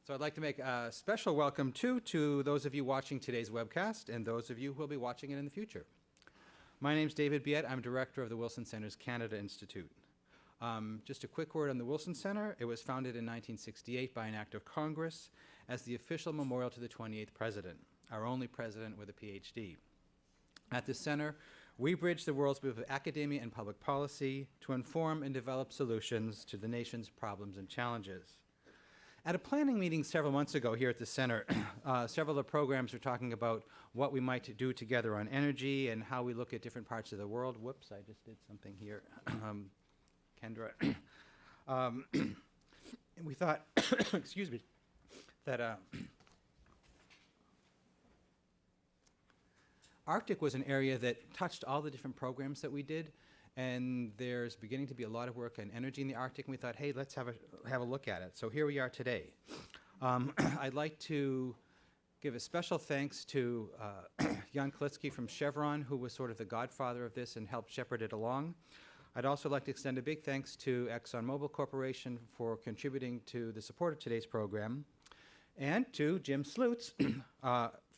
So I'd like to make a special welcome to those of you watching today's webcast and those of you who will be watching it in the future. My name's David Biet. I'm director of the Wilson Center's Canada Institute. Just a quick word on the Wilson Center. It was founded in 1968 by an act of Congress as the official memorial to the 28th president, our only president with a PhD. At the center, we bridge the world's view of academia and public policy to inform and develop solutions to the nation's problems and challenges. At a planning meeting several months ago here at the center, several of the programs were talking about what we might do together on energy and how we look at different parts of the world. Whoops, I just did something here. Kendra. And we thought, excuse me, that Arctic was an area that touched all the different programs that we did, and there's beginning to be a lot of work on energy in the Arctic, and we thought, hey, let's have a look at it. So here we are today. I'd like to give a special thanks to Jan Klitsky from Chevron, who was sort of the godfather of this and helped shepherd it along. I'd also like to extend a big thanks to ExxonMobil Corporation for contributing to the support of today's program, and to Jim Slutz,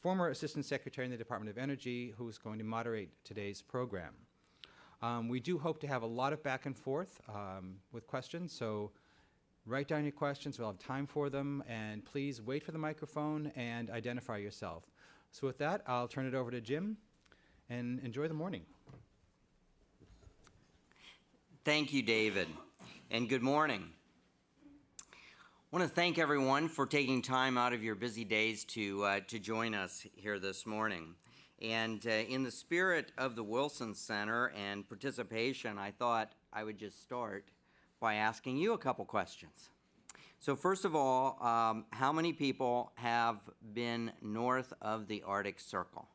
former Assistant Secretary in the Department of Energy, who's going to moderate today's program. We do hope to have a lot of back and forth with questions, so write down your questions. We'll have time for them, and please wait for the microphone and identify yourself. So with that, I'll turn it over to Jim, and enjoy the morning. Thank you, David, and good morning. I want to thank everyone for taking time out of your busy days to join us here this morning. And in the spirit of the Wilson Center and participation, I thought I would just start by asking you a couple questions. So first of all, how many people have been north of the Arctic Circle?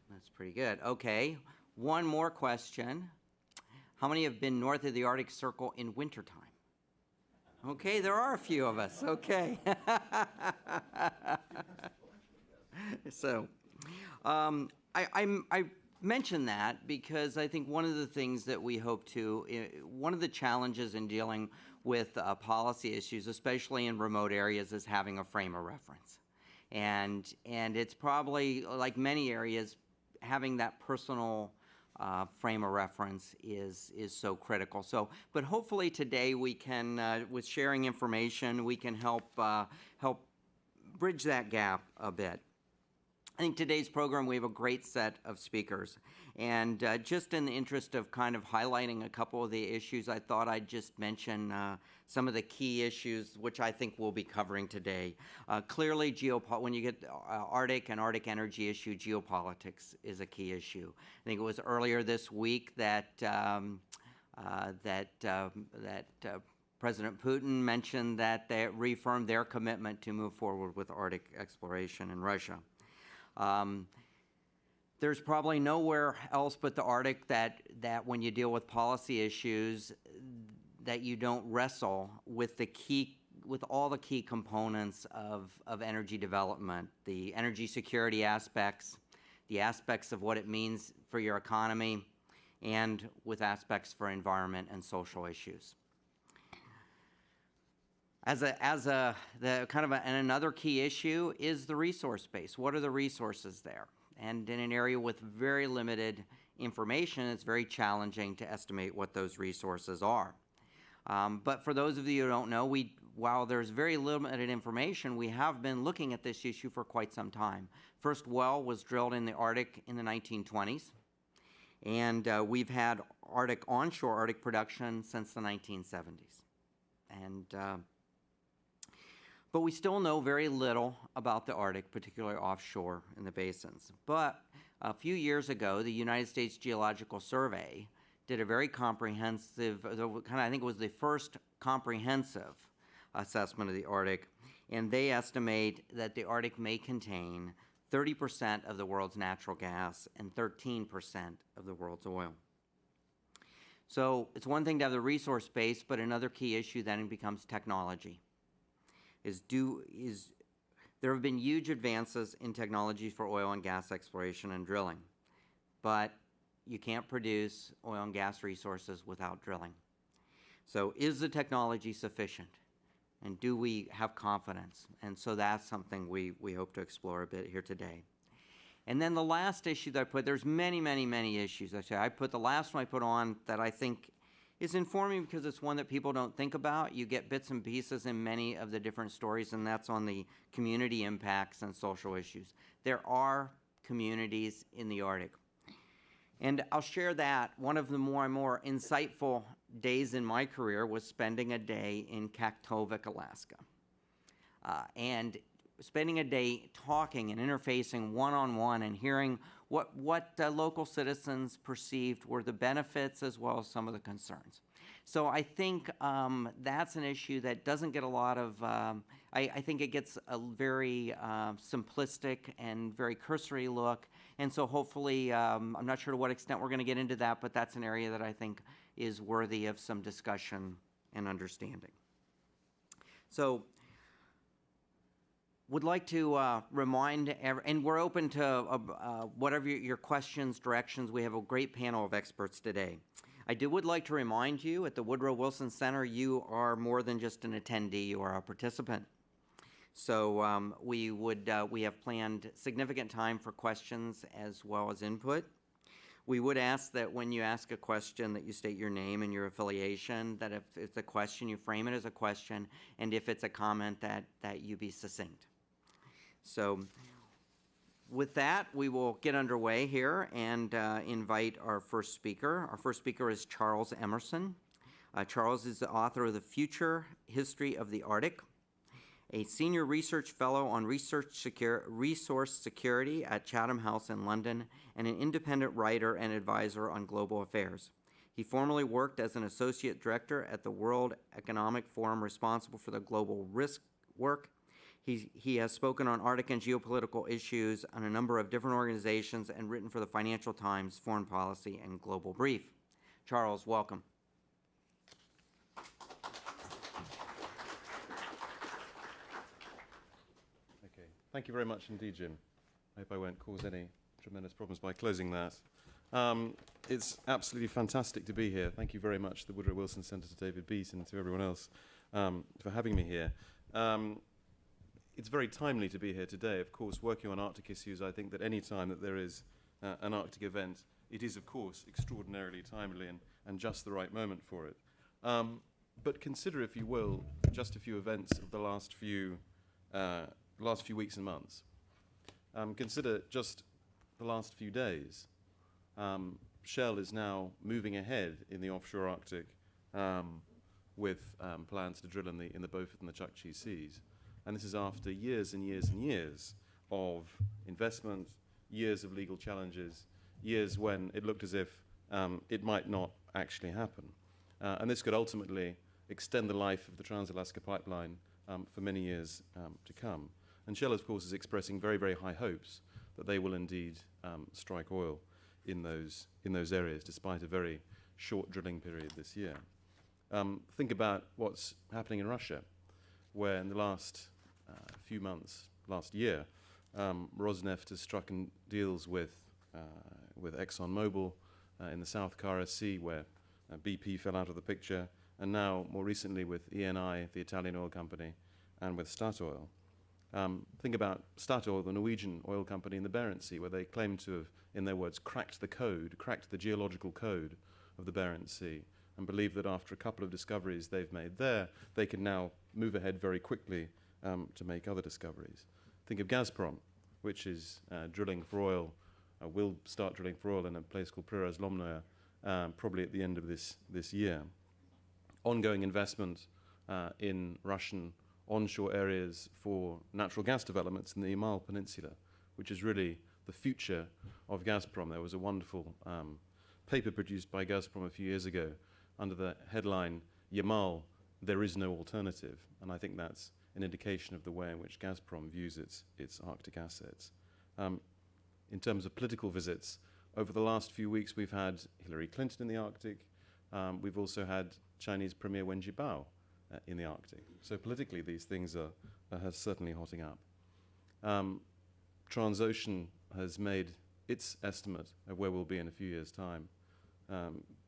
That's pretty good. Okay, one more question. How many have been north of the Arctic Circle in wintertime? Okay, there are a few of us. Okay. So, I mention that because I think one of the things that we hope to, one of the challenges in dealing with policy issues, especially in remote areas, is having a frame of reference. And it's probably, like many areas, having that personal frame of reference is so critical. So, but hopefully today we can, with sharing information, we can help bridge that gap a bit. I think today's program, we have a great set of speakers. And just in the interest of kind of highlighting a couple of the issues, I thought I'd just mention some of the key issues which I think we'll be covering today. Clearly, when you get Arctic and Arctic energy issue, geopolitics is a key issue. I think it was earlier this week that President Putin mentioned that they reaffirmed their commitment to move forward with Arctic exploration in Russia. There's probably nowhere else but the Arctic that when you deal with policy issues that you don't wrestle with all the key components of energy development, the energy security aspects, the aspects of what it means for your economy, and with aspects for environment and social issues. Another key issue is the resource base. What are the resources there? And in an area with very limited information, it's very challenging to estimate what those resources are. But for those of you who don't know, while there's very limited information, we have been looking at this issue for quite some time. First well was drilled in the Arctic in the 1920s, and we've had onshore Arctic production since the 1970s. But we still know very little about the Arctic, particularly offshore in the basins. But a few years ago, the United States Geological Survey did a very comprehensive, I think it was the first comprehensive assessment of the Arctic, and they estimate that the Arctic may contain 30% of the world's natural gas and 13% of the world's oil. So it's one thing to have the resource base, but another key issue then becomes technology. There have been huge advances in technology for oil and gas exploration and drilling, but you can't produce oil and gas resources without drilling. So is the technology sufficient? And do we have confidence? And so that's something we hope to explore a bit here today. And then the last issue that I put, there's many, many, many issues. I put the last one I put on that I think is informing because it's one that people don't think about. You get bits and pieces in many of the different stories, and that's on the community impacts and social issues. There are communities in the Arctic. And I'll share that. One of the more and more insightful days in my career was spending a day in Kaktovik, Alaska. And spending a day talking and interfacing one-on-one and hearing what local citizens perceived were the benefits as well as some of the concerns. So I think that's an issue that doesn't get a lot of, I think it gets a very simplistic and very cursory look. And so hopefully, I'm not sure to what extent we're going to get into that, but that's an area that I think is worthy of some discussion and understanding. So would like to remind, and we're open to whatever your questions, directions. We have a great panel of experts today. I would like to remind you, at the Woodrow Wilson Center, you are more than just an attendee, you are a participant. So we have planned significant time for questions as well as input. We would ask that when you ask a question that you state your name and your affiliation, that if it's a question, you frame it as a question, and if it's a comment, that you be succinct. So with that, we will get underway here and invite our first speaker. Our first speaker is Charles Emerson. Charles is the author of The Future History of the Arctic, a senior research fellow on resource security at Chatham House in London, and an independent writer and advisor on global affairs. He formerly worked as an associate director at the World Economic Forum, responsible for the global risk work. He has spoken on Arctic and geopolitical issues on a number of different organizations and written for the Financial Times, Foreign Policy, and Global Brief. Charles, welcome. Okay, thank you very much indeed, Jim. I hope I won't cause any tremendous problems by closing that. It's absolutely fantastic to be here. Thank you very much to the Woodrow Wilson Center, to David Beat, and to everyone else for having me here. It's very timely to be here today. Of course, working on Arctic issues, I think that any time that there is an Arctic event, it is, of course, extraordinarily timely and just the right moment for it. But consider, if you will, just a few events of the last few weeks and months. Consider just the last few days. Shell is now moving ahead in the offshore Arctic with plans to drill in the Beaufort and the Chukchi Seas. And this is after years and years and years of investment, years of legal challenges, years when it looked as if it might not actually happen. And this could ultimately extend the life of the Trans-Alaska Pipeline for many years to come. And Shell, of course, is expressing very, very high hopes that they will indeed strike oil in those areas, despite a very short drilling period this year. Think about what's happening in Russia, where in the last few months, last year, Rosneft has struck deals with ExxonMobil in the South Kara Sea, where BP fell out of the picture, and now more recently with Eni, the Italian oil company, and with Statoil. Think about Statoil, the Norwegian oil company in the Barents Sea, where they claim to have, in their words, cracked the geological code of the Barents Sea, and believe that after a couple of discoveries they've made there, they can now move ahead very quickly to make other discoveries. Think of Gazprom, which is drilling for oil, will start drilling for oil in a place called Priraz-Lomnoye, probably at the end of this year. Ongoing investment in Russian onshore areas for natural gas developments in the Yamal Peninsula, which is really the future of Gazprom. There was a wonderful paper produced by Gazprom a few years ago under the headline, Yamal, there is no alternative. And I think that's an indication of the way in which Gazprom views its Arctic assets. In terms of political visits, over the last few weeks we've had Hillary Clinton in the Arctic. We've also had Chinese Premier Wen Jiabao in the Arctic. So politically these things are certainly hotting up. Transocean has made its estimate of where we'll be in a few years' time.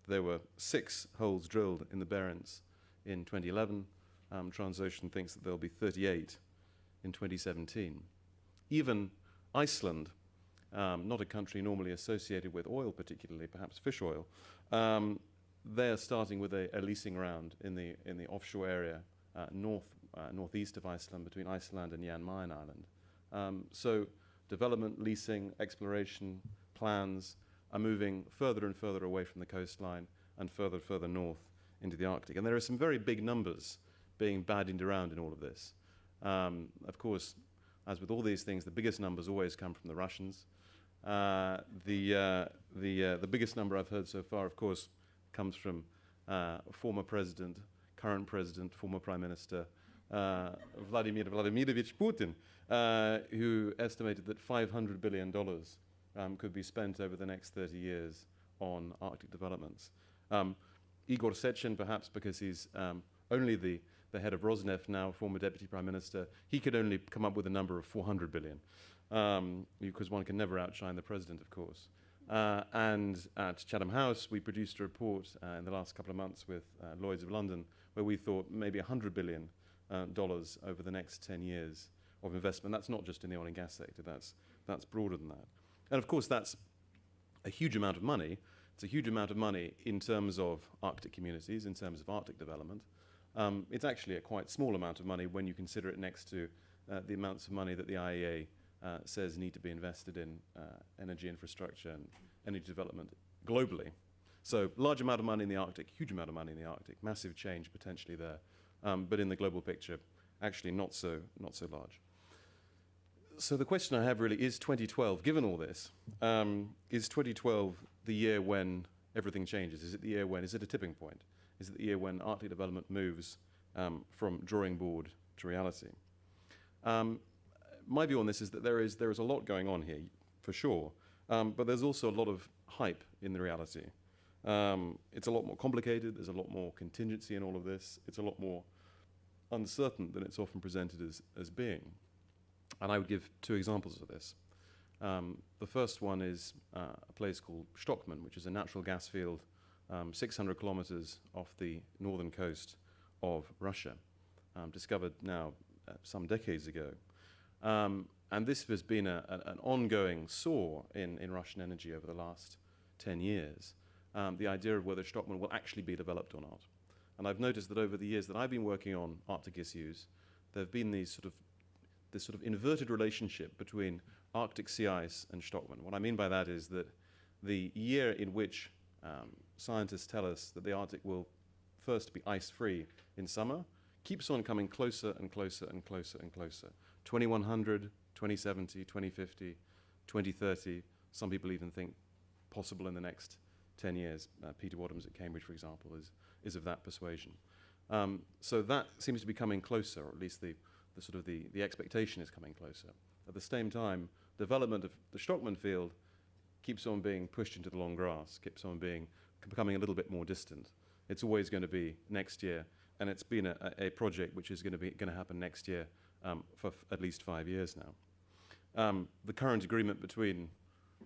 There were 6 holes drilled in the Barents in 2011. Transocean thinks that there'll be 38 in 2017. Even Iceland, not a country normally associated with oil particularly, perhaps fish oil, they're starting with a leasing round in the offshore area northeast of Iceland, between Iceland and Jan Mayen Island. So development, leasing, exploration plans are moving further and further away from the coastline and further north into the Arctic. And there are some very big numbers being bandied around in all of this. Of course, as with all these things, the biggest numbers always come from the Russians. The biggest number I've heard so far, of course, comes from former president, current president, former prime minister, Vladimir Vladimirovich Putin, who estimated that $500 billion could be spent over the next 30 years on Arctic developments. Igor Sechin, perhaps because he's only the head of Rosneft now, former deputy prime minister, he could only come up with a number of 400 billion, because one can never outshine the president, of course. And at Chatham House, we produced a report in the last couple of months with Lloyd's of London, where we thought maybe $100 billion over the next 10 years of investment. That's not just in the oil and gas sector, that's broader than that. And of course, that's a huge amount of money. It's a huge amount of money in terms of Arctic communities, in terms of Arctic development. It's actually a quite small amount of money when you consider it next to the amounts of money that the IEA says need to be invested in energy infrastructure and energy development globally. So large amount of money in the Arctic, huge amount of money in the Arctic, massive change potentially there. But in the global picture, actually not so large. So the question I have really is 2012, given all this, is 2012 the year when everything changes? Is it the year when, is it a tipping point? Is it the year when Arctic development moves from drawing board to reality? My view on this is that there is a lot going on here, for sure, but there's also a lot of hype in the reality. It's a lot more complicated, there's a lot more contingency in all of this, it's a lot more uncertain than it's often presented as being. And I would give two examples of this. The first one is a place called Stockman, which is a natural gas field 600 kilometers off the northern coast of Russia, discovered now some decades ago. And this has been an ongoing sore in Russian energy over the last 10 years, the idea of whether Stockman will actually be developed or not. And I've noticed that over the years that I've been working on Arctic issues, there have been this sort of inverted relationship between Arctic sea ice and Stockman. What I mean by that is that the year in which scientists tell us that the Arctic will first be ice-free in summer keeps on coming closer and closer and closer and closer. 2100, 2070, 2050, 2030, some people even think possible in the next 10 years. Peter Wadhams at Cambridge, for example, is of that persuasion. So that seems to be coming closer, or at least the expectation is coming closer. At the same time, development of the Stockman field keeps on being pushed into the long grass, keeps on becoming a little bit more distant. It's always going to be next year, and it's been a project which is going to happen next year for at least 5 years now. The current agreement between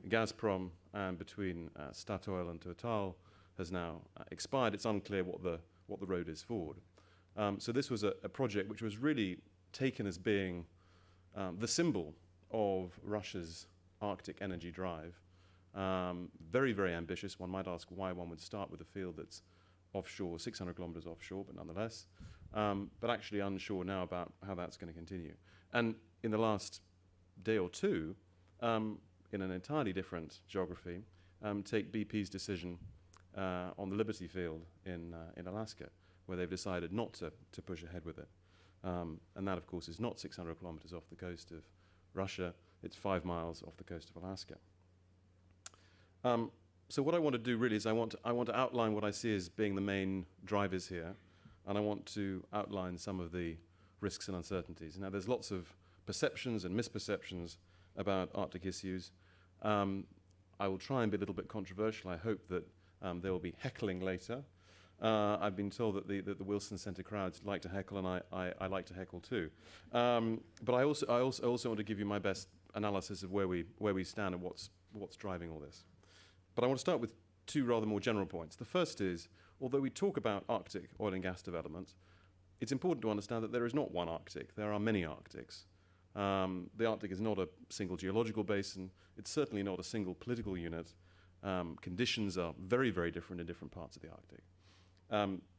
Gazprom and between Statoil and Total has now expired. It's unclear what the road is forward. So this was a project which was really taken as being the symbol of Russia's Arctic energy drive. Very, very ambitious. One might ask why one would start with a field that's offshore, 600 kilometers offshore, but nonetheless. But actually unsure now about how that's going to continue. And in the last day or two, in an entirely different geography, take BP's decision on the Liberty field in Alaska, where they've decided not to push ahead with it. And that, of course, is not 600 kilometers off the coast of Russia. It's 5 miles off the coast of Alaska. So what I want to do really is I want to outline what I see as being the main drivers here, and I want to outline some of the risks and uncertainties. Now, there's lots of perceptions and misperceptions about Arctic issues. I will try and be a little bit controversial. I hope that there will be heckling later. I've been told that the Wilson Center crowds like to heckle, and I like to heckle too. But I also want to give you my best analysis of where we stand and what's driving all this. But I want to start with two rather more general points. The first is, although we talk about Arctic oil and gas development, it's important to understand that there is not one Arctic. There are many Arctics. The Arctic is not a single geological basin. It's certainly not a single political unit. Conditions are very, very different in different parts of the Arctic.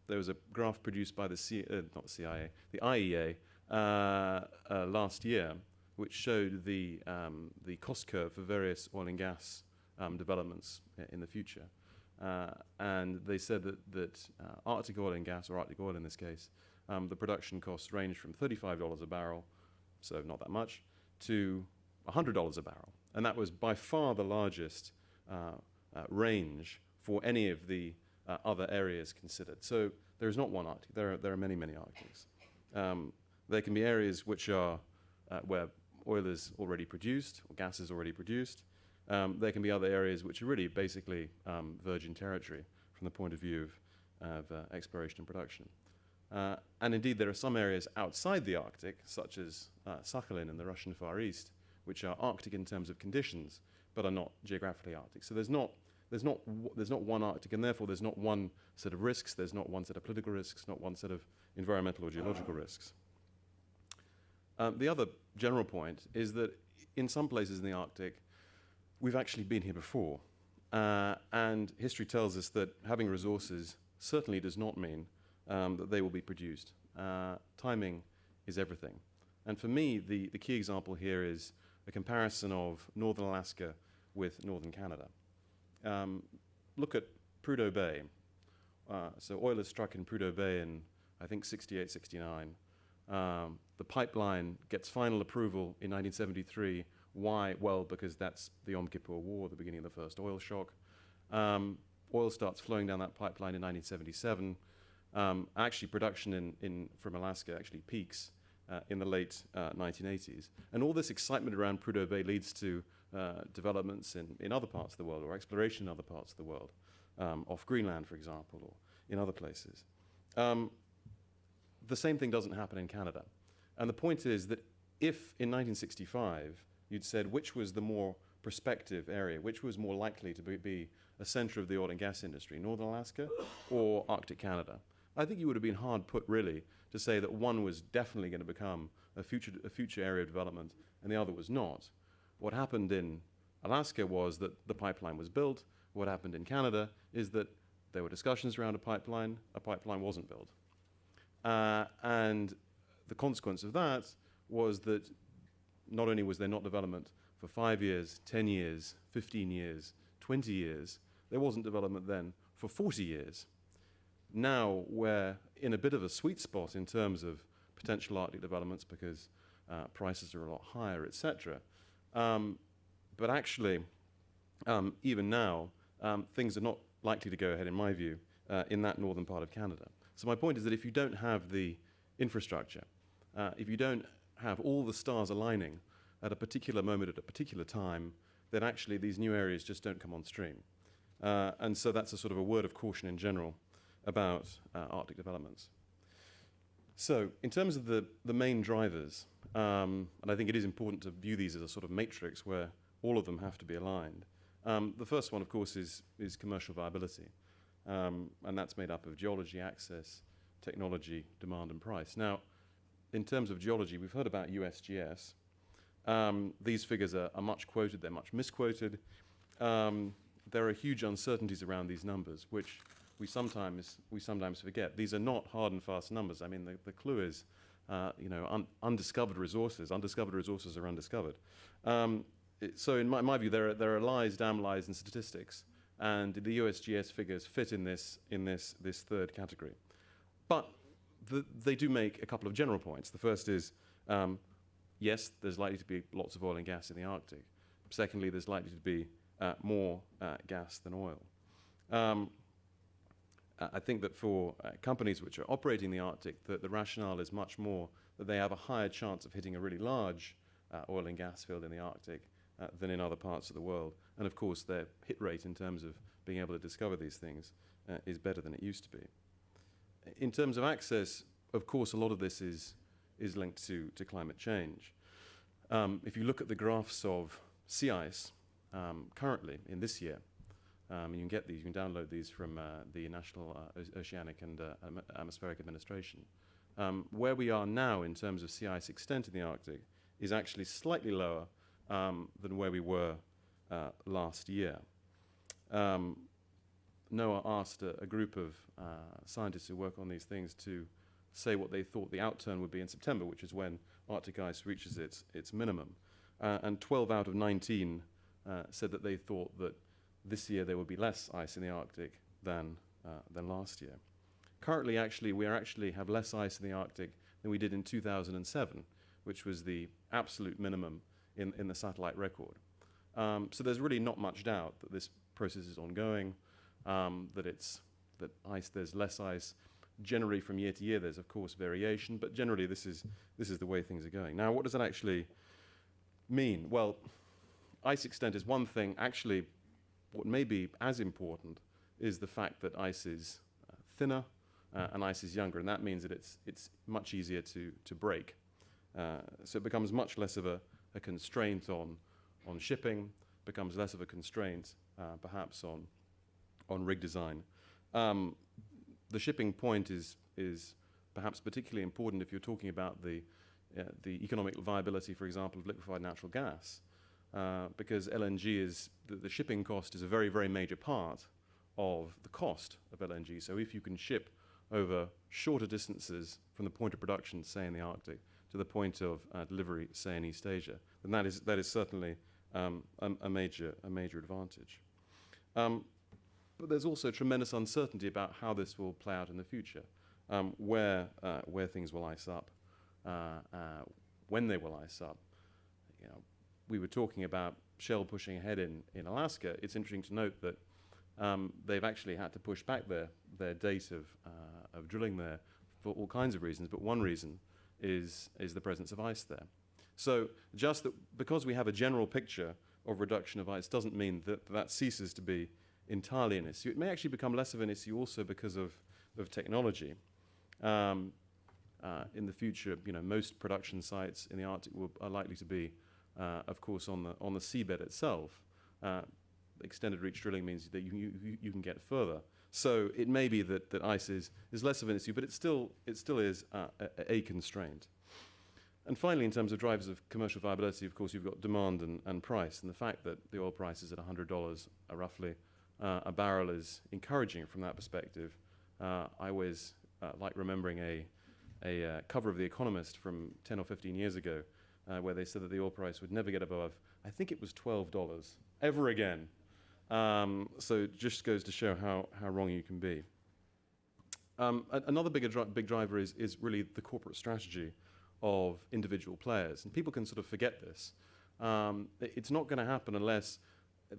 There was a graph produced by the not the CIA, the IEA last year, which showed the cost curve for various oil and gas developments in the future. And they said that Arctic oil and gas, or Arctic oil in this case, the production costs range from $35 a barrel, so not that much, to $100 a barrel. And that was by far the largest range for any of the other areas considered. So there is not one Arctic. There are many, many Arctics. There can be areas which are where oil is already produced or gas is already produced. There can be other areas which are really basically virgin territory from the point of view of exploration and production. And indeed, there are some areas outside the Arctic, such as Sakhalin in the Russian Far East, which are Arctic in terms of conditions, but are not geographically Arctic. So there's not one Arctic, and therefore there's not one set of risks. There's not one set of political risks, not one set of environmental or geological risks. The other general point is that in some places in the Arctic, we've actually been here before. And history tells us that having resources certainly does not mean that they will be produced. Timing is everything. And for me, the key example here is a comparison of northern Alaska with northern Canada. Look at Prudhoe Bay. So oil is struck in Prudhoe Bay in, I think, 68, 69. The pipeline gets final approval in 1973. Why? Well, because that's the Yom Kippur War, the beginning of the first oil shock. Oil starts flowing down that pipeline in 1977. Actually, production from Alaska actually peaks in the late 1980s. And all this excitement around Prudhoe Bay leads to developments in other parts of the world, or exploration in other parts of the world, off Greenland, for example, or in other places. The same thing doesn't happen in Canada. And the point is that if in 1965 you'd said which was the more prospective area, which was more likely to be a center of the oil and gas industry, Northern Alaska or Arctic Canada, I think you would have been hard put, really, to say that one was definitely going to become a future area of development and the other was not. What happened in Alaska was that the pipeline was built. What happened in Canada is that there were discussions around a pipeline wasn't built. And the consequence of that was that not only was there not development for 5 years, 10 years, 15 years, 20 years, there wasn't development then for 40 years. Now we're in a bit of a sweet spot in terms of potential Arctic developments because prices are a lot higher, etc. But actually, even now, things are not likely to go ahead, in my view, in that northern part of Canada. So my point is that if you don't have the infrastructure, if you don't have all the stars aligning at a particular moment at a particular time, then actually these new areas just don't come on stream. And so that's a sort of a word of caution in general about Arctic developments. So in terms of the main drivers, and I think it is important to view these as a sort of matrix where all of them have to be aligned. The first one, of course, is commercial viability. And that's made up of geology, access, technology, demand, and price. Now, in terms of geology, we've heard about USGS. These figures are much quoted, they're much misquoted. There are huge uncertainties around these numbers, which we sometimes forget. These are not hard and fast numbers. I mean, the clue is, undiscovered resources. Undiscovered resources are undiscovered. So in my view, there are lies, damn lies, and statistics. And the USGS figures fit in this third category. But they do make a couple of general points. The first is, yes, there's likely to be lots of oil and gas in the Arctic. Secondly, there's likely to be more gas than oil. I think that for companies which are operating the Arctic, the rationale is much more that they have a higher chance of hitting a really large oil and gas field in the Arctic than in other parts of the world. And of course, their hit rate in terms of being able to discover these things is better than it used to be. In terms of access, of course, a lot of this is linked to climate change. If you look at the graphs of sea ice currently in this year, you can get these, you can download these from the National Oceanic and Atmospheric Administration. Where we are now in terms of sea ice extent in the Arctic is actually slightly lower than where we were last year. NOAA asked a group of scientists who work on these things to say what they thought the outturn would be in September, which is when Arctic ice reaches its minimum. And 12 out of 19 said that they thought that this year there would be less ice in the Arctic than last year. Currently, actually, we have less ice in the Arctic than we did in 2007, which was the absolute minimum in the satellite record. So there's really not much doubt that this process is ongoing, that there's less ice. Generally, from year to year, there's of course variation, but generally this is the way things are going. Now, what does that actually mean? Well, ice extent is one thing. Actually, what may be as important is the fact that ice is thinner and ice is younger, and that means that it's much easier to break. So it becomes much less of a constraint on shipping, becomes less of a constraint perhaps on rig design. The shipping point is perhaps particularly important if you're talking about the economic viability, for example, of liquefied natural gas, because LNG is, the shipping cost is a very, very major part of the cost of LNG. So if you can ship over shorter distances from the point of production, say in the Arctic, to the point of delivery, say in East Asia, then that is certainly a major advantage. But there's also tremendous uncertainty about how this will play out in the future, where things will ice up, when they will ice up. You know, we were talking about Shell pushing ahead in Alaska. It's interesting to note that they've actually had to push back their date of drilling there for all kinds of reasons, but one reason is the presence of ice there. So just that because we have a general picture of reduction of ice doesn't mean that ceases to be entirely an issue. It may actually become less of an issue also because of technology. In the future, you know, most production sites in the Arctic are likely to be, of course, on the seabed itself. Extended reach drilling means that you can get further. So it may be that ice is less of an issue, but it still is a constraint. And finally, in terms of drivers of commercial viability, of course, you've got demand and price, and the fact that the oil price is at $100 roughly a barrel is encouraging from that perspective. I always like remembering a cover of The Economist from 10 or 15 years ago, where they said that the oil price would never get above, I think it was $12 ever again. So it just goes to show how wrong you can be. Another big driver is really the corporate strategy of individual players, and people can sort of forget this. It's not going to happen unless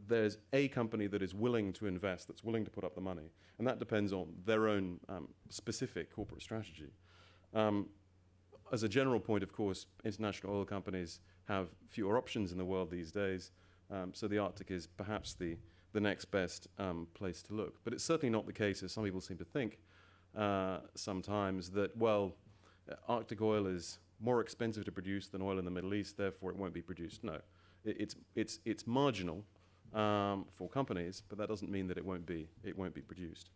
there's a company that is willing to invest, that's willing to put up the money, and that depends on their own specific corporate strategy. As a general point, of course, international oil companies have fewer options in the world these days, so the Arctic is perhaps the next best place to look. But it's certainly not the case, as some people seem to think sometimes, that, well, Arctic oil is more expensive to produce than oil in the Middle East, therefore it won't be produced. No, it's marginal for companies, but that doesn't mean that it won't be produced.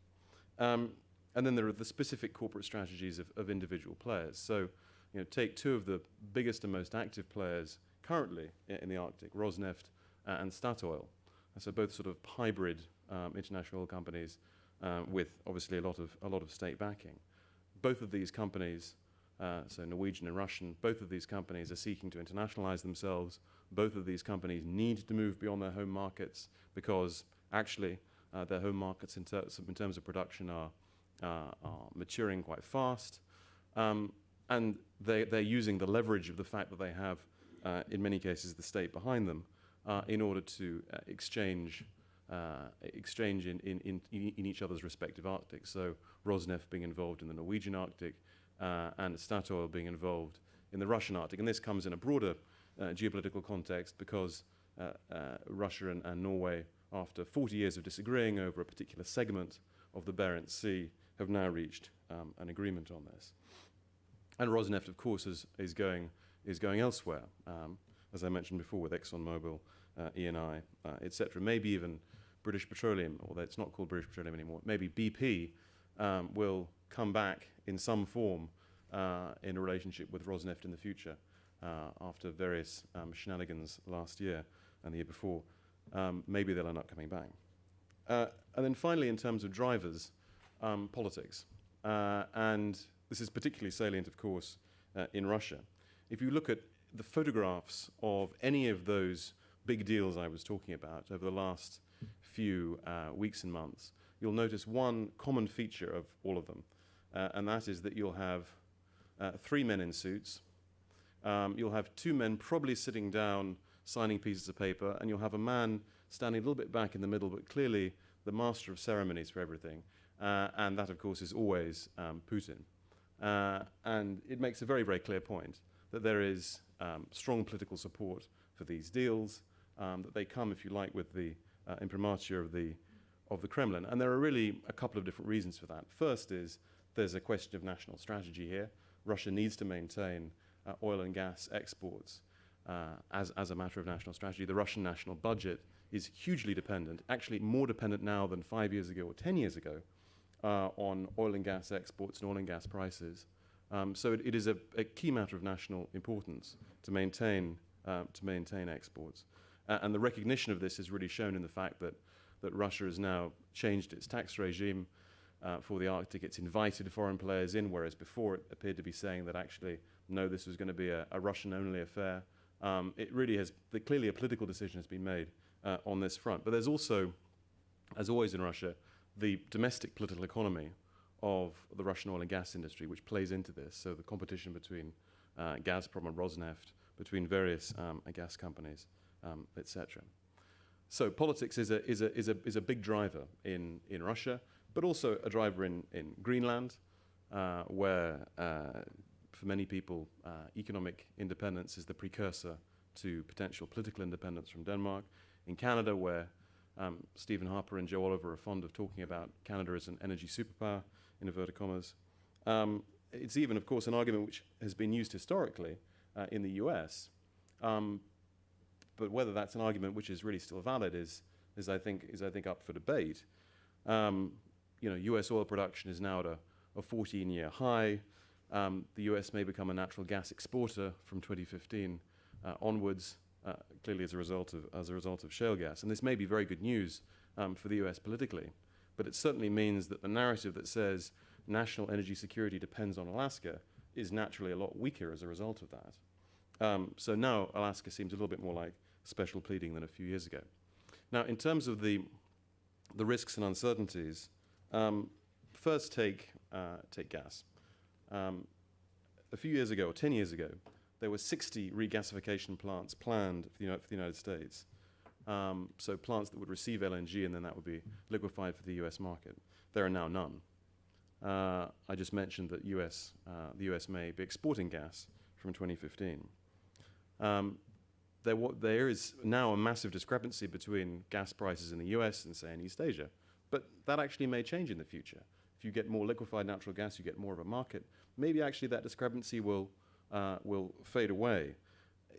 And then there are the specific corporate strategies of individual players. So, you know, take two of the biggest and most active players currently in the Arctic, Rosneft and Statoil. So both sort of hybrid international oil companies with obviously a lot of state backing. Both of these companies, so Norwegian and Russian, both of these companies are seeking to internationalize themselves. Both of these companies need to move beyond their home markets because actually their home markets in terms of production are maturing quite fast. And they're using the leverage of the fact that they have, in many cases, the state behind them in order to exchange in each other's respective Arctic. So Rosneft being involved in the Norwegian Arctic and Statoil being involved in the Russian Arctic. And this comes in a broader geopolitical context because Russia and Norway, after 40 years of disagreeing over a particular segment of the Barents Sea, have now reached an agreement on this. And Rosneft, of course, is going elsewhere, as I mentioned before, with ExxonMobil, Eni, etc. Maybe even British Petroleum, although it's not called British Petroleum anymore. Maybe BP will come back in some form in a relationship with Rosneft in the future after various shenanigans last year and the year before. Maybe they'll end up coming back. And then finally, in terms of drivers, politics. And this is particularly salient, of course, in Russia. If you look at the photographs of any of those big deals I was talking about over the last few weeks and months, you'll notice one common feature of all of them, and that is that you'll have 3 men in suits, you'll have 2 men probably sitting down signing pieces of paper, and you'll have a man standing a little bit back in the middle, but clearly the master of ceremonies for everything, and that, of course, is always Putin. And it makes a very, very clear point that there is strong political support for these deals, that they come, if you like, with the imprimatur of the Kremlin. And there are really a couple of different reasons for that. First is there's a question of national strategy here. Russia needs to maintain oil and gas exports as a matter of national strategy. The Russian national budget is hugely dependent, actually more dependent now than 5 years ago or 10 years ago, on oil and gas exports and oil and gas prices. So it is a key matter of national importance to maintain exports. And the recognition of this is really shown in the fact that Russia has now changed its tax regime for the Arctic. It's invited foreign players in, whereas before it appeared to be saying that actually, no, this was going to be a Russian-only affair. It really has, clearly a political decision has been made on this front. But there's also, as always in Russia, the domestic political economy of the Russian oil and gas industry, which plays into this. So the competition between Gazprom and Rosneft, between various gas companies, etc. So politics is a big driver in Russia, but also a driver in Greenland, where for many people economic independence is the precursor to potential political independence from Denmark. In Canada, where Stephen Harper and Joe Oliver are fond of talking about Canada as an energy superpower, in inverted commas. It's even, of course, an argument which has been used historically in the US. But whether that's an argument which is really still valid is I think up for debate. US oil production is now at a 14-year high. The US may become a natural gas exporter from 2015 onwards, clearly as a result of shale gas. And this may be very good news for the US politically, but it certainly means that the narrative that says national energy security depends on Alaska is naturally a lot weaker as a result of that. So now Alaska seems a little bit more like special pleading than a few years ago. Now, in terms of the risks and uncertainties, first take gas. A few years ago, or 10 years ago, there were 60 regasification plants planned for the United States. So plants that would receive LNG and then that would be liquefied for the US market. There are now none. I just mentioned that the US may be exporting gas from 2015. There is now a massive discrepancy between gas prices in the US and, say, in East Asia. But that actually may change in the future. If you get more liquefied natural gas, you get more of a market. Maybe actually that discrepancy will fade away.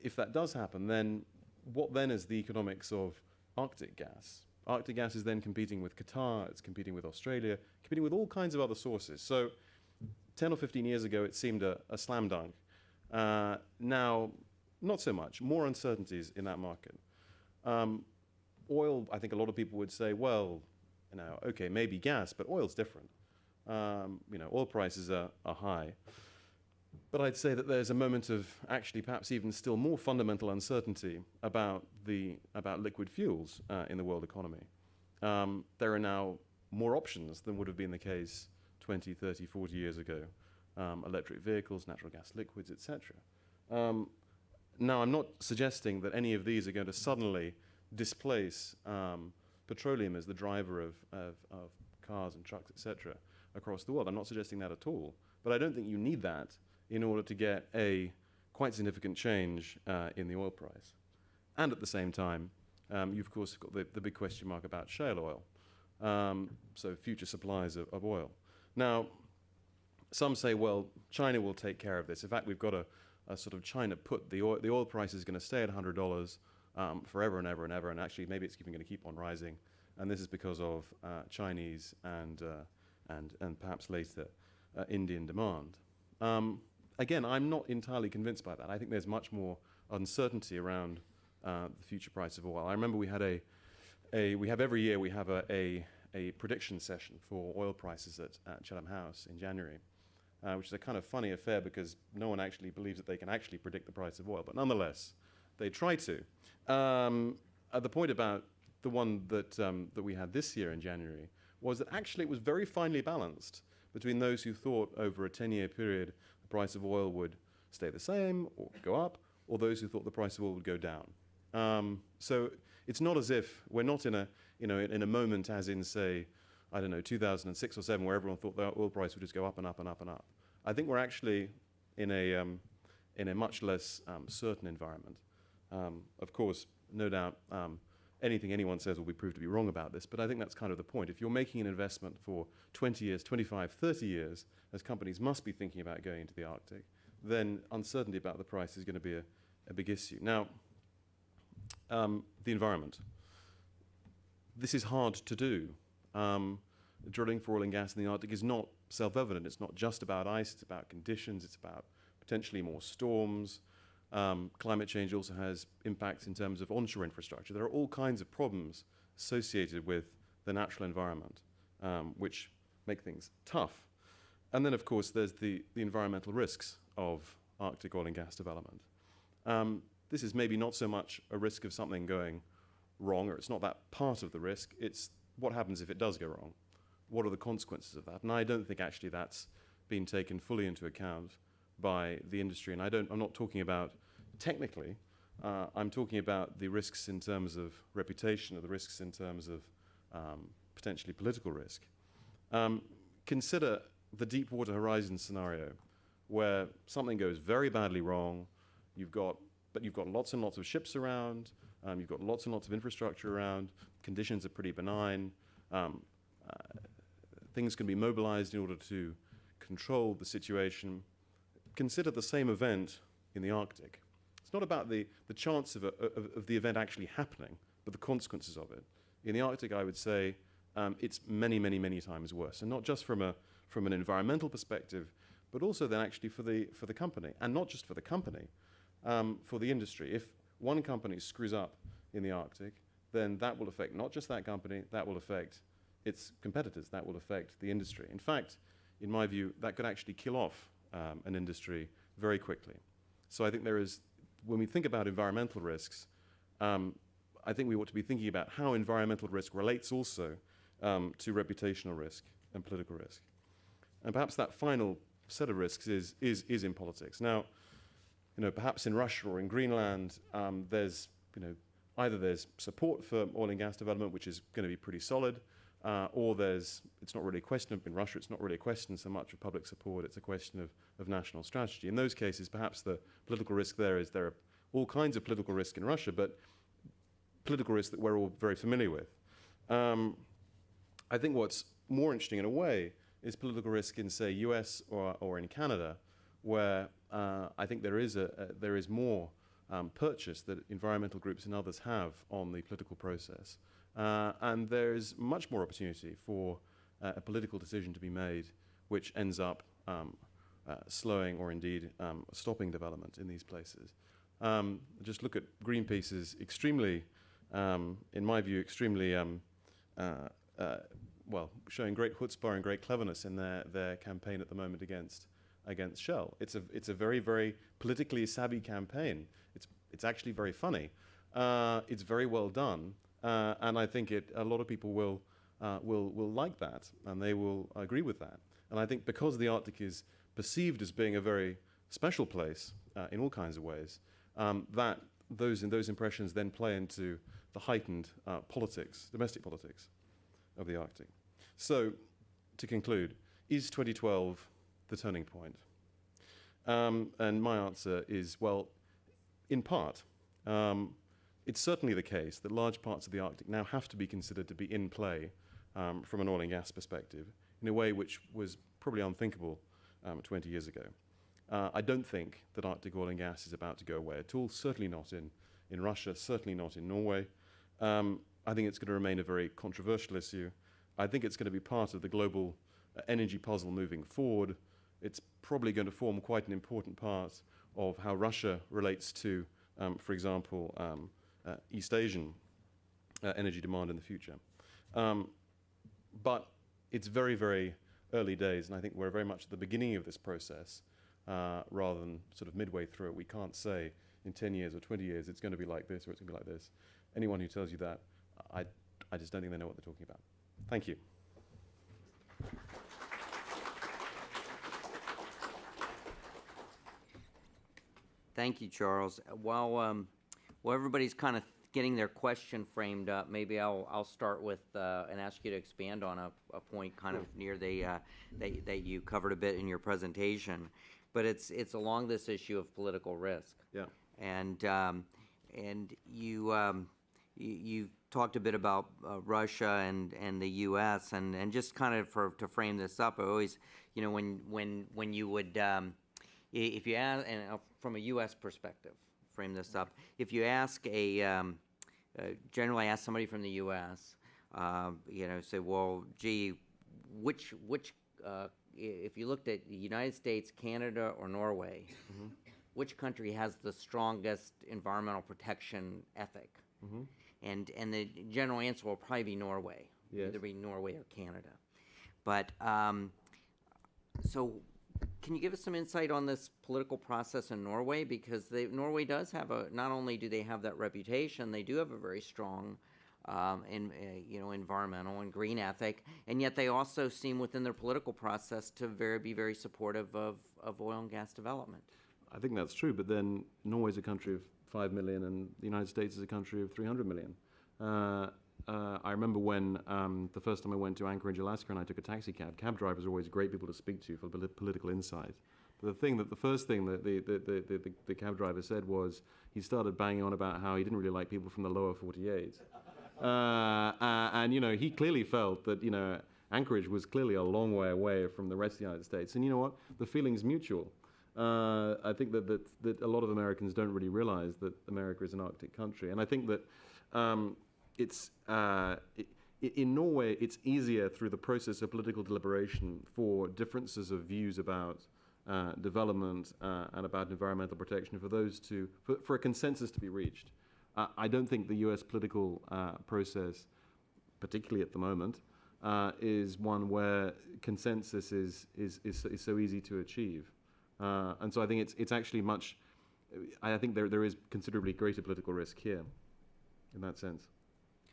If that does happen, then what then is the economics of Arctic gas? Arctic gas is then competing with Qatar, it's competing with Australia, competing with all kinds of other sources. So 10 or 15 years ago, it seemed a slam dunk. Now, not so much. More uncertainties in that market. Oil, I think a lot of people would say, well, okay, maybe gas, but oil's different. Oil prices are high. But I'd say that there's a moment of actually perhaps even still more fundamental uncertainty about liquid fuels in the world economy. There are now more options than would have been the case 20, 30, 40 years ago. Electric vehicles, natural gas liquids, etc. Now, I'm not suggesting that any of these are going to suddenly displace petroleum as the driver of cars and trucks, etc., across the world. I'm not suggesting that at all. But I don't think you need that in order to get a quite significant change in the oil price. And at the same time, you've, of course, got the big question mark about shale oil, so future supplies of oil. Now, some say, well, China will take care of this. In fact, we've got a sort of China put. The oil price is going to stay at $100 forever and ever and ever, and actually maybe it's even going to keep on rising. And this is because of Chinese and perhaps later Indian demand. Again, I'm not entirely convinced by that. I think there's much more uncertainty around the future price of oil. I remember we had every year we have a prediction session for oil prices at Chatham House in January, which is a kind of funny affair because no one actually believes that they can actually predict the price of oil, but nonetheless, they try to. The point about the one that we had this year in January was that actually it was very finely balanced between those who thought over a 10-year period the price of oil would stay the same or go up, or those who thought the price of oil would go down. So it's not as if we're not in a moment as in, say, I don't know, 2006 or 7, where everyone thought the oil price would just go up and up and up and up. I think we're actually in a much less certain environment. Of course, no doubt, anything anyone says will be proved to be wrong about this, but I think that's kind of the point. If you're making an investment for 20 years, 25, 30 years, as companies must be thinking about going into the Arctic, then uncertainty about the price is going to be a big issue. Now, the environment. This is hard to do. Drilling for oil and gas in the Arctic is not self-evident. It's not just about ice, it's about conditions, it's about potentially more storms. Climate change also has impacts in terms of onshore infrastructure. There are all kinds of problems associated with the natural environment, which make things tough. And then, of course, there's the environmental risks of Arctic oil and gas development. This is maybe not so much a risk of something going wrong, or it's not that part of the risk. It's what happens if it does go wrong. What are the consequences of that? And I don't think actually that's been taken fully into account by the industry. And I'm not talking about technically, I'm talking about the risks in terms of reputation, or the risks in terms of potentially political risk. Consider the Deepwater Horizon scenario, where something goes very badly wrong. But you've got lots and lots of ships around. You've got lots and lots of infrastructure around. Conditions are pretty benign. Things can be mobilized in order to control the situation. Consider the same event in the Arctic. It's not about the chance of the event actually happening, but the consequences of it. In the Arctic, I would say it's many, many, many times worse, and not just from an environmental perspective, but also then actually for the company, and not just for the company, for the industry. If one company screws up in the Arctic, then that will affect not just that company, that will affect its competitors, that will affect the industry. In fact, in my view, that could actually kill off an industry very quickly. So I think when we think about environmental risks, I think we ought to be thinking about how environmental risk relates also to reputational risk and political risk. And perhaps that final set of risks is in politics. Now, perhaps in Russia or in Greenland, there's either there's support for oil and gas development, which is going to be pretty solid, or it's not really a question in Russia, it's not really a question so much of public support, it's a question of national strategy. In those cases, perhaps the political risk there are all kinds of political risk in Russia, but political risk that we're all very familiar with. I think what's more interesting in a way is political risk in, say, US or in Canada, where I think there is more purchase that environmental groups and others have on the political process. And there is much more opportunity for a political decision to be made which ends up slowing or indeed stopping development in these places. Just look at Greenpeace's extremely, in my view, extremely, showing great chutzpah and great cleverness in their campaign at the moment against Shell. It's a very, very politically savvy campaign. It's actually very funny. It's very well done, and I think a lot of people will like that, and they will agree with that. And I think because the Arctic is perceived as being a very special place in all kinds of ways, that those impressions then play into the heightened domestic politics of the Arctic. So, to conclude, is 2012 the turning point? And my answer is, well, in part. It's certainly the case that large parts of the Arctic now have to be considered to be in play from an oil and gas perspective in a way which was probably unthinkable 20 years ago. I don't think that Arctic oil and gas is about to go away at all, certainly not in Russia, certainly not in Norway. I think it's going to remain a very controversial issue. I think it's going to be part of the global energy puzzle moving forward. it's probably going to form quite an important part of how Russia relates to, for example, East Asian energy demand in the future. But it's very, very early days, and I think we're very much at the beginning of this process rather than sort of midway through it. We can't say in 10 years or 20 years it's going to be like this or it's going to be like this. Anyone who tells you that, I just don't think they know what they're talking about. Thank you. Thank you, Charles. While everybody's kind of getting their question framed up, maybe I'll start with and ask you to expand on a point kind of near that you covered a bit in your presentation, but it's along this issue of political risk. Yeah. And you talked a bit about Russia and the U.S. and just kind of to frame this up, I always, when you would if you ask, and from a U.S. perspective, frame this up. If you ask generally ask somebody from the U.S., say, well, gee, which if you looked at the United States, Canada, or Norway, which country has the strongest environmental protection ethic? And the general answer will probably be Norway. Yes. Either be Norway or Canada. But so can you give us some insight on this political process in Norway? Because Norway does have not only do they have that reputation, they do have a very strong environmental and green ethic, and yet they also seem within their political process to be very supportive of oil and gas development. I think that's true, but then Norway's a country of 5 million and the United States is a country of 300 million. I remember when the first time I went to Anchorage, Alaska, and I took a taxi cab. Cab drivers are always great people to speak to for political insight. But the first thing that the cab driver said was he started banging on about how he didn't really like people from the lower 48. And he clearly felt that Anchorage was clearly a long way away from the rest of the United States. And you know what? The feeling's mutual. I think that a lot of Americans don't really realize that America is an Arctic country. And I think that in Norway, it's easier through the process of political deliberation for differences of views about development and about environmental protection for a consensus to be reached. I don't think the U.S. political process, particularly at the moment, is one where consensus is so easy to achieve. And so I think it's actually I think there is considerably greater political risk here in that sense.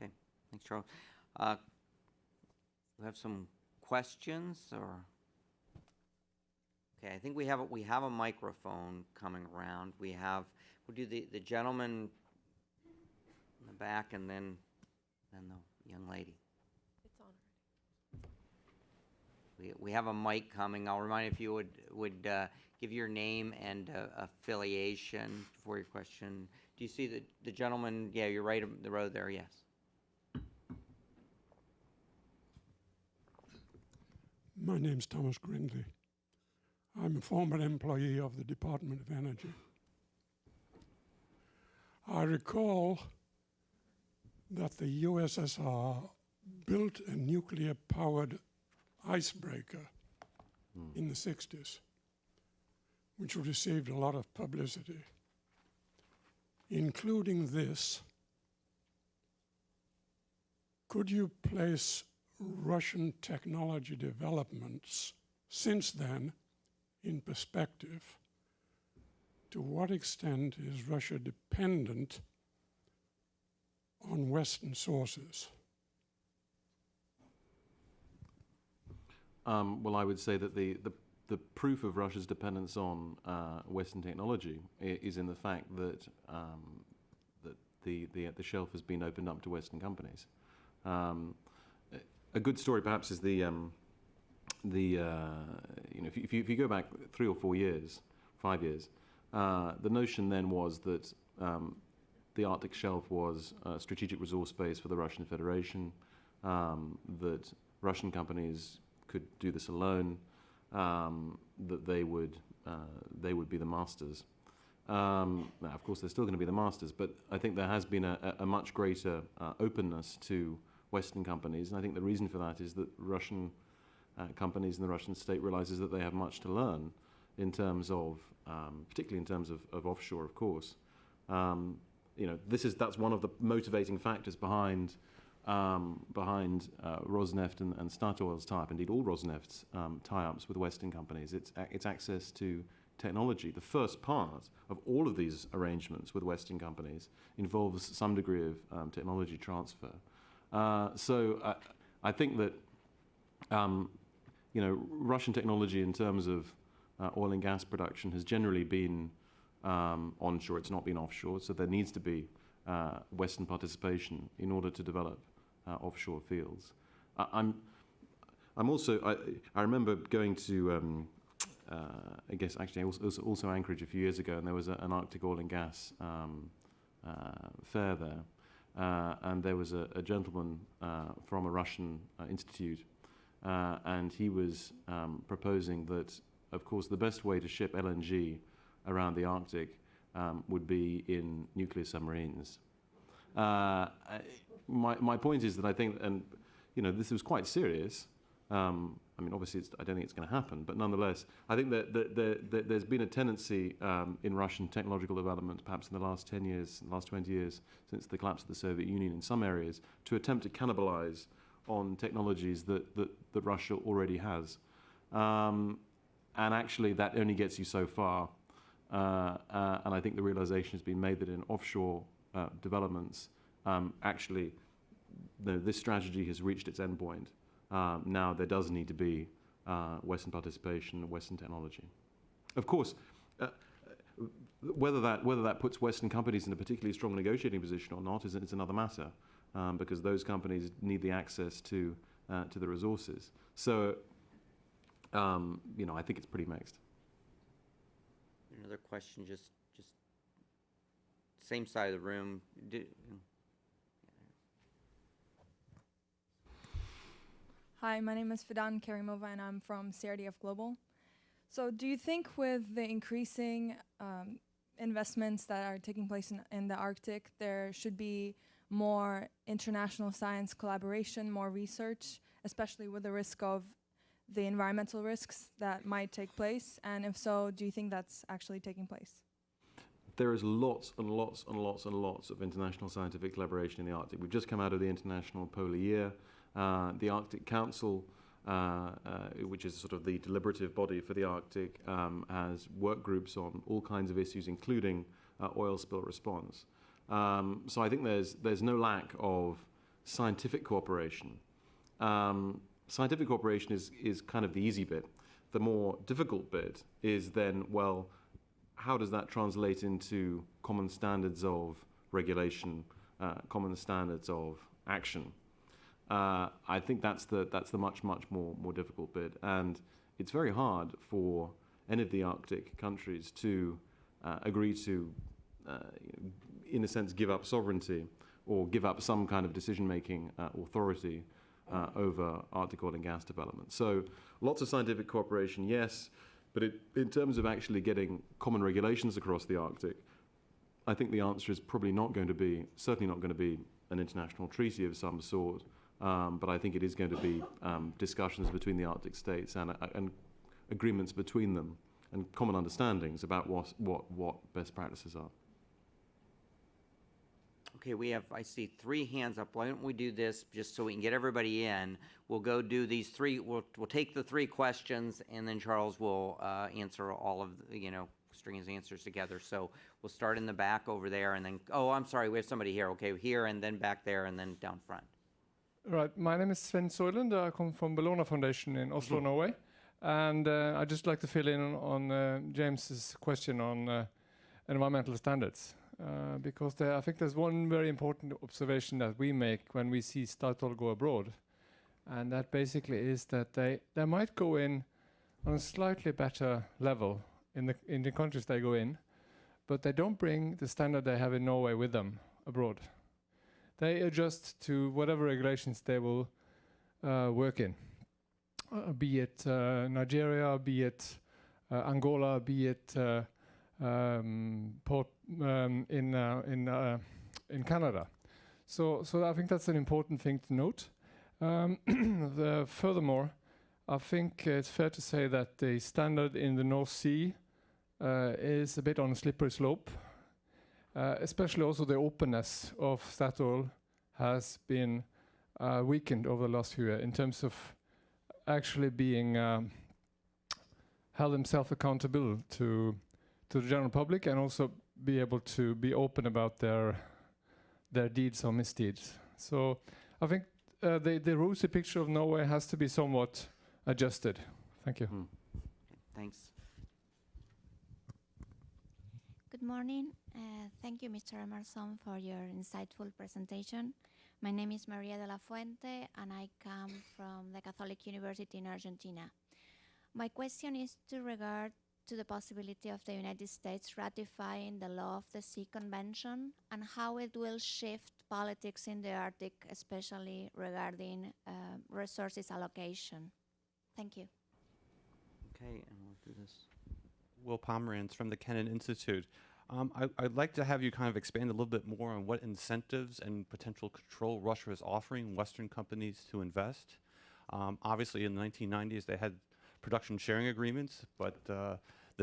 Okay, thanks, Charles. We have some questions, or? Okay, I think we have a microphone coming around. We'll do the gentleman in the back, and then the young lady. It's on. We have a mic coming. I'll remind you if you would give your name and affiliation for your question. Do you see the gentleman? Yeah, you're right on the road there, yes. My name's Thomas Grindley. I'm a former employee of the Department of Energy. I recall that the USSR built a nuclear-powered icebreaker in the 60s, which received a lot of publicity, including this. Could you place Russian technology developments since then in perspective? To what extent is Russia dependent on Western sources? Well, I would say that the proof of Russia's dependence on Western technology is in the fact that the shelf has been opened up to Western companies. A good story, perhaps, is if you go back 3 or 4 years, 5 years, the notion then was that the Arctic Shelf was a strategic resource space for the Russian Federation, that Russian companies could do this alone, that they would be the masters. Now, of course, they're still going to be the masters, but I think there has been a much greater openness to Western companies, and I think the reason for that is that Russian companies in the Russian state realizes that they have much to learn in terms of, particularly in terms of offshore, of course. That's one of the motivating factors behind Rosneft and Statoil's tie-up, indeed all Rosneft's tie-ups with Western companies. It's access to technology. The first part of all of these arrangements with Western companies involves some degree of technology transfer. So I think that Russian technology in terms of oil and gas production has generally been onshore. It's not been offshore. So there needs to be Western participation in order to develop offshore fields. I remember going to I guess actually also Anchorage a few years ago, and there was an Arctic oil and gas fair there, and there was a gentleman from a Russian institute, and he was proposing that, of course, the best way to ship LNG around the Arctic would be in nuclear submarines. My point is that I think, and this was quite serious. Obviously, I don't think it's going to happen, but nonetheless, I think that there's been a tendency in Russian technological development, perhaps in the last 10 years, last 20 years, since the collapse of the Soviet Union in some areas, to attempt to cannibalize on technologies that Russia already has. And actually, that only gets you so far. And I think the realization has been made that in offshore developments, actually, this strategy has reached its endpoint. Now there does need to be Western participation, Western technology. Of course, whether that puts Western companies in a particularly strong negotiating position or not is another matter, because those companies need the access to the resources. So, I think it's pretty mixed. Another question, just same side of the room. Hi, my name is Fidan Karimova, and I'm from CRDF Global. So do you think with the increasing investments that are taking place in the Arctic, there should be more international science collaboration, more research, especially with the risk of the environmental risks that might take place? And if so, do you think that's actually taking place? There is lots and lots and lots and lots of international scientific collaboration in the Arctic. We've just come out of the International Polar Year. The Arctic Council, which is sort of the deliberative body for the Arctic, has work groups on all kinds of issues, including oil spill response. So I think there's no lack of scientific cooperation. Scientific cooperation is kind of the easy bit. The more difficult bit is then, well, how does that translate into common standards of regulation, common standards of action? I think that's the much more difficult bit, and it's very hard for any of the Arctic countries to agree to, in a sense, give up sovereignty or give up some kind of decision-making authority over Arctic oil and gas development. So lots of scientific cooperation, yes, but in terms of actually getting common regulations across the Arctic, I think the answer is probably certainly not going to be an international treaty of some sort. But I think it is going to be discussions between the Arctic states and agreements between them and common understandings about what best practices are. Okay, I see 3 hands up. Why don't we do this just so we can get everybody in? We'll go do these 3. We'll take the 3 questions, and then Charles will answer all of string his answers together. So we'll start in the back over there, and then I'm sorry, we have somebody here. Okay, here and then back there and then down front. Right, my name is Sven Soylund. I come from Bellona Foundation in Oslo, Norway. And I'd just like to fill in on James's question on environmental standards. Because I think there's one very important observation that we make when we see Statoil go abroad. And that basically is that they might go in on a slightly better level in the countries they go in, but they don't bring the standard they have in Norway with them abroad. They adjust to whatever regulations they will work in, be it Nigeria, be it Angola, be it port in Canada. So I think that's an important thing to note. Furthermore, I think it's fair to say that the standard in the North Sea is a bit on a slippery slope. Especially also the openness of Statoil has been weakened over the last few years in terms of actually being held themselves accountable to the general public, and also be able to be open about their deeds or misdeeds. So I think the rosy picture of Norway has to be somewhat adjusted. Thank you. Thanks. Good morning. Thank you, Mr. Emerson, for your insightful presentation. My name is Maria de la Fuente, and I come from the Catholic University in Argentina. My question is to regard to the possibility of the United States ratifying the Law of the Sea Convention, and how it will shift politics in the Arctic, especially regarding resources allocation. Thank you. Okay, and we'll do this. Will Pomerantz from the Kennan Institute. I'd like to have you kind of expand a little bit more on what incentives and potential control Russia is offering Western companies to invest. Obviously, in the 1990s, they had production sharing agreements, but the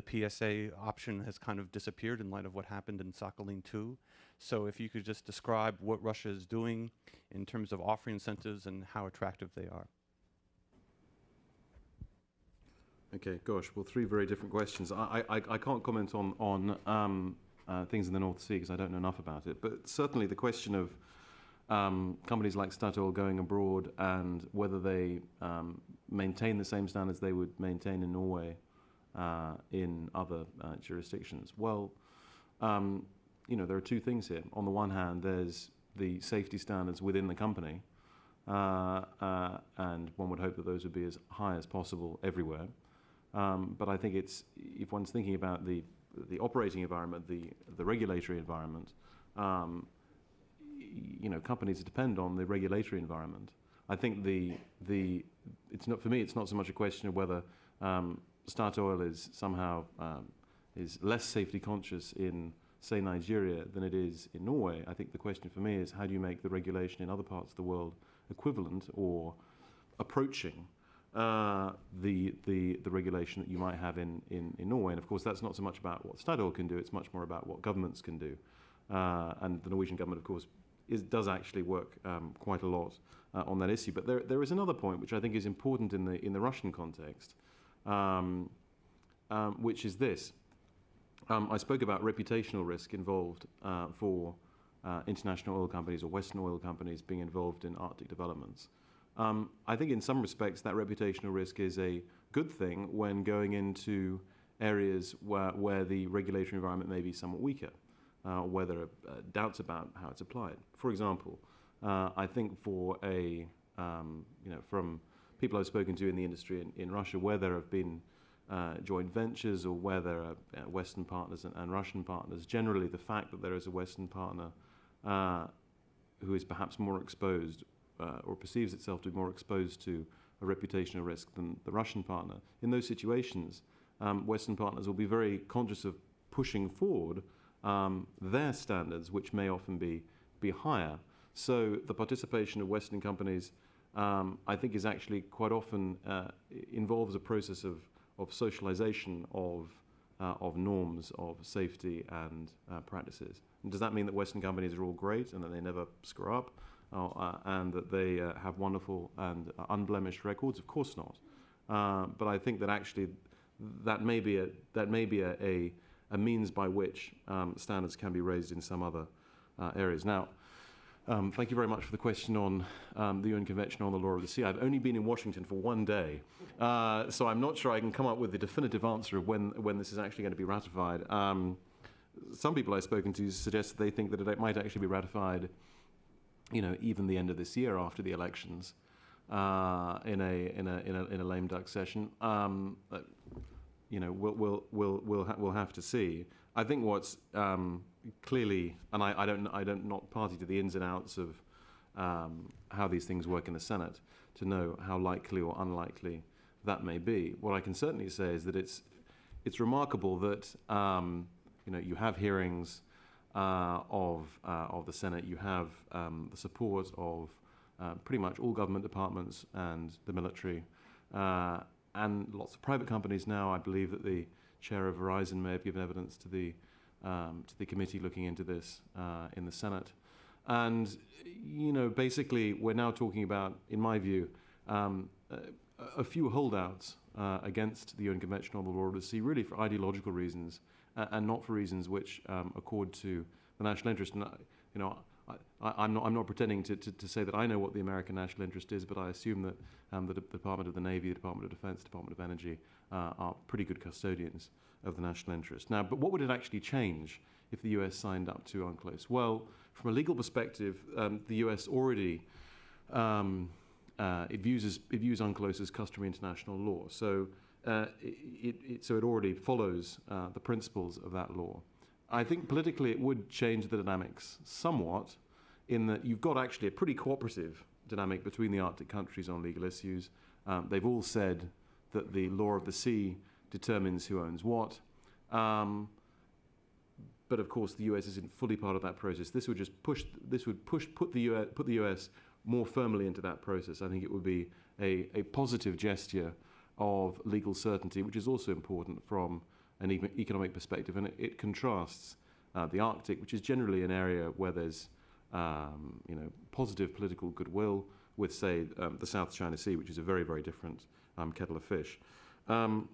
PSA option has kind of disappeared in light of what happened in Sakhalin II. So if you could just describe what Russia is doing in terms of offering incentives and how attractive they are. Okay, gosh, well, three very different questions. I can't comment on things in the North Sea because I don't know enough about it. But certainly the question of companies like Statoil going abroad and whether they maintain the same standards they would maintain in Norway in other jurisdictions. Well, there are two things here. On the one hand, there's the safety standards within the company, and one would hope that those would be as high as possible everywhere. But I think if one's thinking about the operating environment, the regulatory environment, companies depend on the regulatory environment. I think it's not, for me, it's not so much a question of whether Statoil is somehow is less safety conscious in, say, Nigeria than it is in Norway. I think the question for me is, how do you make the regulation in other parts of the world equivalent or approaching the regulation that you might have in Norway? And of course, that's not so much about what Statoil can do, it's much more about what governments can do. And the Norwegian government, of course, does actually work quite a lot on that issue. But there is another point which I think is important in the Russian context, which is this. I spoke about reputational risk involved for international oil companies or Western oil companies being involved in Arctic developments. I think in some respects that reputational risk is a good thing when going into areas where the regulatory environment may be somewhat weaker, where there are doubts about how it's applied. For example, I think for from people I've spoken to in the industry in Russia, where there have been joint ventures or where there are Western partners and Russian partners, generally the fact that there is a Western partner who is perhaps more exposed or perceives itself to be more exposed to a reputational risk than the Russian partner. In those situations, Western partners will be very conscious of pushing forward their standards, which may often be higher. So the participation of Western companies, I think, is actually quite often involves a process of socialization of norms of safety and practices. And does that mean that Western companies are all great and that they never screw up? And that they have wonderful and unblemished records? Of course not. But I think that actually that may be a means by which standards can be raised in some other areas. Now, thank you very much for the question on the UN Convention on the Law of the Sea. I've only been in Washington for one day, so I'm not sure I can come up with the definitive answer of when this is actually going to be ratified. Some people I've spoken to suggest that they think that it might actually be ratified even the end of this year after the elections, in a lame duck session. We'll have to see. I think what's clearly, and I don't not party to the ins and outs of how these things work in the Senate to know how likely or unlikely that may be. What I can certainly say is that it's remarkable that you have hearings of the Senate. You have the support of pretty much all government departments and the military. and lots of private companies now. I believe that the chair of Verizon may have given evidence to the committee looking into this in the Senate. And, you know, basically we're now talking about, in my view, a few holdouts against the unconventional law of the sea, really for ideological reasons and not for reasons which accord to the national interest. And, you know, I'm not pretending to say that I know what the American national interest is, but I assume that the Department of the Navy, the Department of Defense, Department of Energy are pretty good custodians of the national interest. Now, but what would it actually change if the US signed up to UNCLOS? Well, from a legal perspective, the US already it views UNCLOS as customary international law. So it already follows the principles of that law. I think politically it would change the dynamics somewhat, in that you've got actually a pretty cooperative dynamic between the Arctic countries on legal issues. They've all said that the law of the sea determines who owns what. But of course, the US isn't fully part of that process. This would just put the US more firmly into that process. I think it would be a positive gesture of legal certainty, which is also important from an economic perspective, and it contrasts the Arctic, which is generally an area where there's positive political goodwill, with, say, the South China Sea, which is a very, very different kettle of fish. And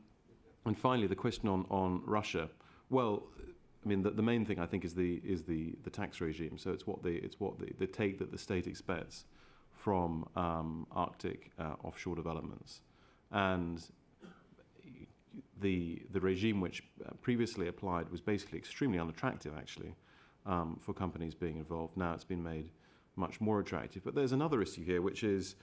finally, the question on Russia. Well, I mean, the main thing I think is the tax regime. So it's what the take that the state expects from Arctic offshore developments, and the regime which previously applied was basically extremely unattractive, actually, for companies being involved. Now it's been made much more attractive. But there's another issue here, which is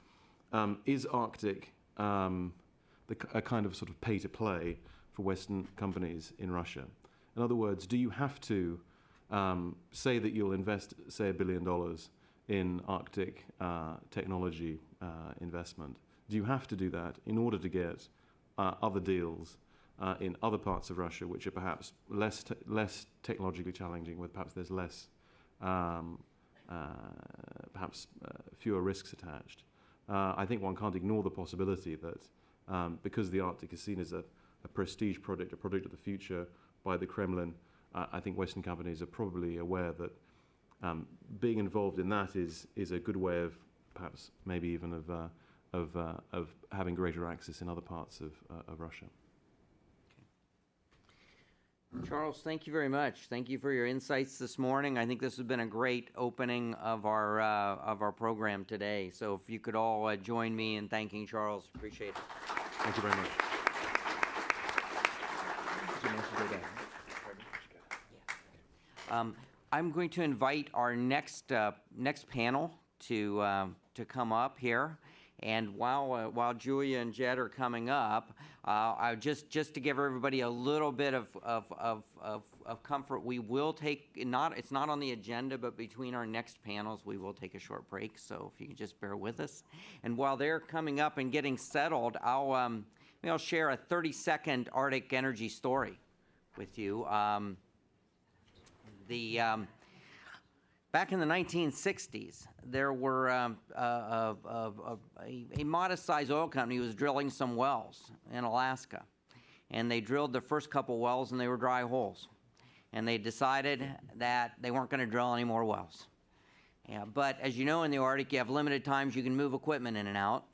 Arctic a kind of sort of pay-to-play for Western companies in Russia? In other words, do you have to say that you'll invest, say, $1 billion in Arctic technology investment? Do you have to do that in order to get other deals in other parts of Russia, which are perhaps less technologically challenging, where perhaps there's less, fewer risks attached? I think one can't ignore the possibility that because the Arctic is seen as a prestige project, a project of the future by the Kremlin, I think Western companies are probably aware that being involved in that is a good way of perhaps maybe even of having greater access in other parts of Russia. Charles, thank you very much. Thank you for your insights this morning. I think this has been a great opening of our program today. So if you could all join me in thanking Charles, appreciate it. Thank you very much. I'm going to invite our next panel to come up here. And while Julia and Jed are coming up, I just to give everybody a little bit of comfort, we will take it's not on the agenda, but between our next panels we will take a short break. So if you can just bear with us. And while they're coming up and getting settled, I'll share a 30-second Arctic energy story with you. Back in the 1960s, there were a modest-sized oil company who was drilling some wells in Alaska. And they drilled the first couple wells, and they were dry holes. And they decided that they weren't going to drill any more wells. Yeah, but as you know, in the Arctic, you have limited times you can move equipment in and out.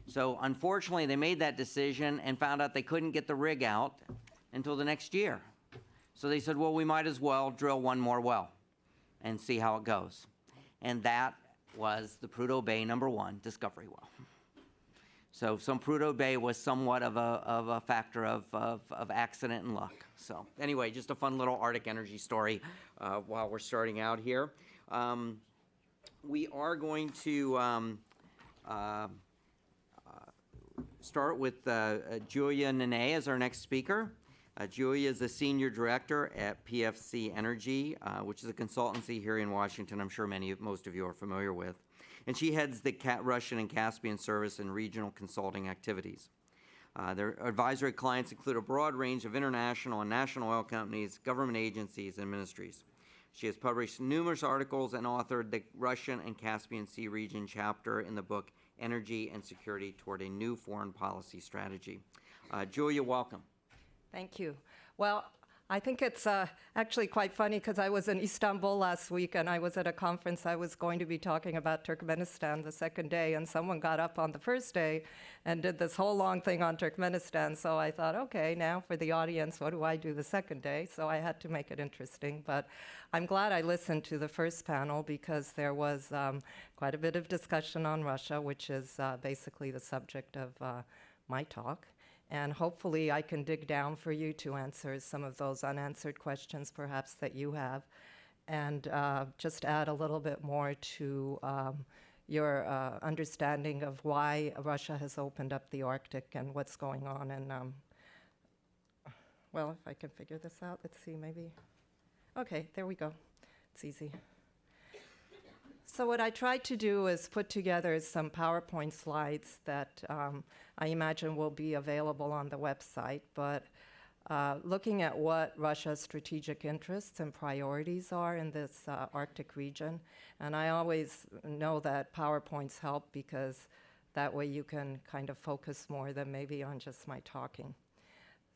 So unfortunately, they made that decision and found out they couldn't get the rig out until the next year. So they said, well, we might as well drill one more well and see how it goes. And that was the Prudhoe Bay #1 discovery well. So Prudhoe Bay was somewhat of a factor of accident and luck. So anyway, just a fun little Arctic energy story while we're starting out here. We are going to start with Julia Nene as our next speaker. Julia is a senior director at PFC Energy, which is a consultancy here in Washington I'm sure most of you are familiar with. And she heads the Russian and Caspian service and regional consulting activities. Their advisory clients include a broad range of international and national oil companies, government agencies, and ministries. She has published numerous articles and authored the Russian and Caspian Sea region chapter in the book energy and security toward a new foreign policy strategy. Julia, welcome. Thank you. Well, I think it's actually quite funny because I was in Istanbul last week and I was at a conference. I was going to be talking about Turkmenistan the second day, and someone got up on the first day and did this whole long thing on Turkmenistan. So I thought, okay, now for the audience, what do I do the second day? So I had to make it interesting. But I'm glad I listened to the first panel because there was quite a bit of discussion on Russia, which is basically the subject of my talk. And hopefully I can dig down for you to answer some of those unanswered questions perhaps that you have, and just add a little bit more to your understanding of why Russia has opened up the Arctic and what's going on. And well, if I can figure this out, let's see, maybe. Okay, there we go. It's easy. So what I tried to do is put together some PowerPoint slides that I imagine will be available on the website, but looking at what Russia's strategic interests and priorities are in this Arctic region. And I always know that PowerPoints help because that way you can kind of focus more than maybe on just my talking.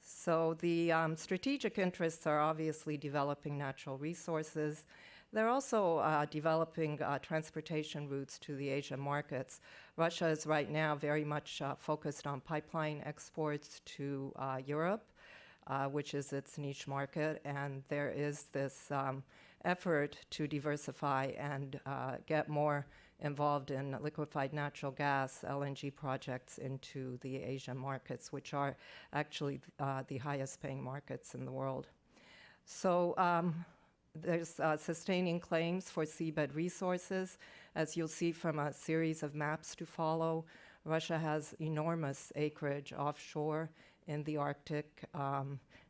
So the strategic interests are obviously developing natural resources. They're also developing transportation routes to the Asian markets. Russia is right now very much focused on pipeline exports to Europe, which is its niche market, and there is this effort to diversify and get more involved in liquefied natural gas, LNG projects into the Asian markets, which are actually the highest paying markets in the world. So there's sustaining claims for seabed resources. As you'll see from a series of maps to follow, Russia has enormous acreage offshore in the Arctic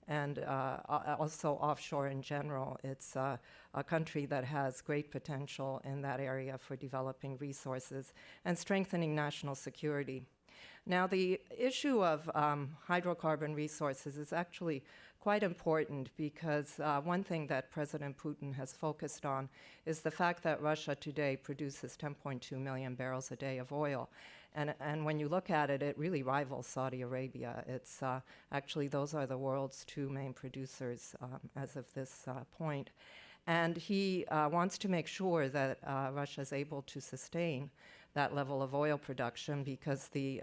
and also offshore in general. It's a country that has great potential in that area for developing resources and strengthening national security. Now, the issue of hydrocarbon resources is actually quite important because one thing that President Putin has focused on is the fact that Russia today produces 10.2 million barrels a day of oil. And when you look at it, it really rivals Saudi Arabia. It's actually, those are the world's two main producers as of this point. And he wants to make sure that Russia is able to sustain that level of oil production because the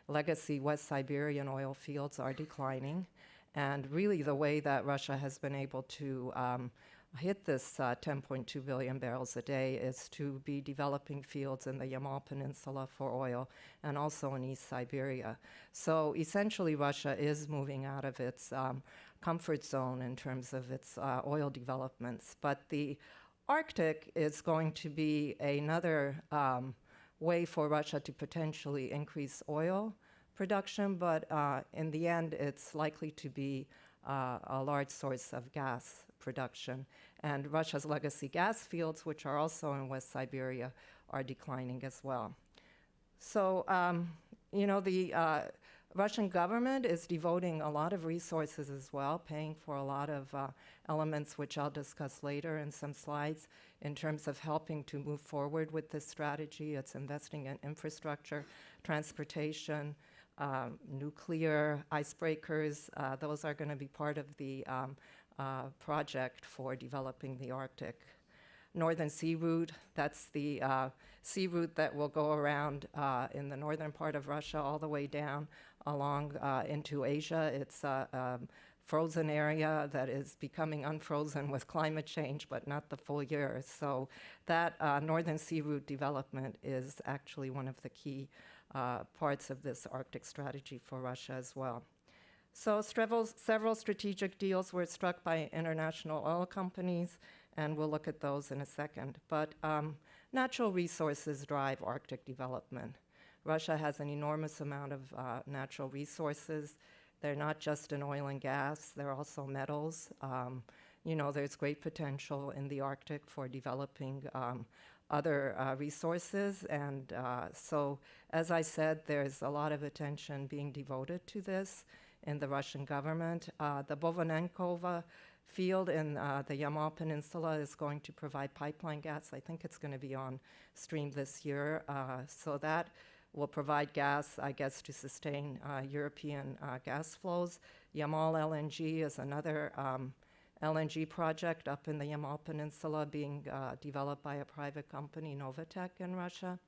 legacy West Siberian oil fields are declining. And really the way that Russia has been able to hit this 10.2 billion barrels a day is to be developing fields in the Yamal Peninsula for oil and also in East Siberia. So essentially Russia is moving out of its comfort zone in terms of its oil developments. But the Arctic is going to be another way for Russia to potentially increase oil production, but in the end, it's likely to be a large source of gas production. And Russia's legacy gas fields, which are also in West Siberia, are declining as well. So, you know, the Russian government is devoting a lot of resources as well, paying for a lot of elements, which I'll discuss later in some slides, in terms of helping to move forward with this strategy. It's investing in infrastructure, transportation, nuclear icebreakers. Those are going to be part of the project for developing the Arctic. Northern Sea Route, that's the sea route that will go around in the northern part of Russia all the way down along into Asia. It's a frozen area that is becoming unfrozen with climate change, but not the full year. So that Northern Sea Route development is actually one of the key parts of this Arctic strategy for Russia as well. So several strategic deals were struck by international oil companies, and we'll look at those in a second. But natural resources drive Arctic development. Russia has an enormous amount of natural resources. They're not just in oil and gas, they're also metals. You know, there's great potential in the Arctic for developing other resources. And so, as I said, there's a lot of attention being devoted to this in the Russian government. The Bovanenkova field in the Yamal Peninsula is going to provide pipeline gas. I think it's going to be on stream this year. So that will provide gas, I guess, to sustain European gas flows. Yamal LNG is another LNG project up in the Yamal Peninsula being developed by a private company, Novatek, in Russia.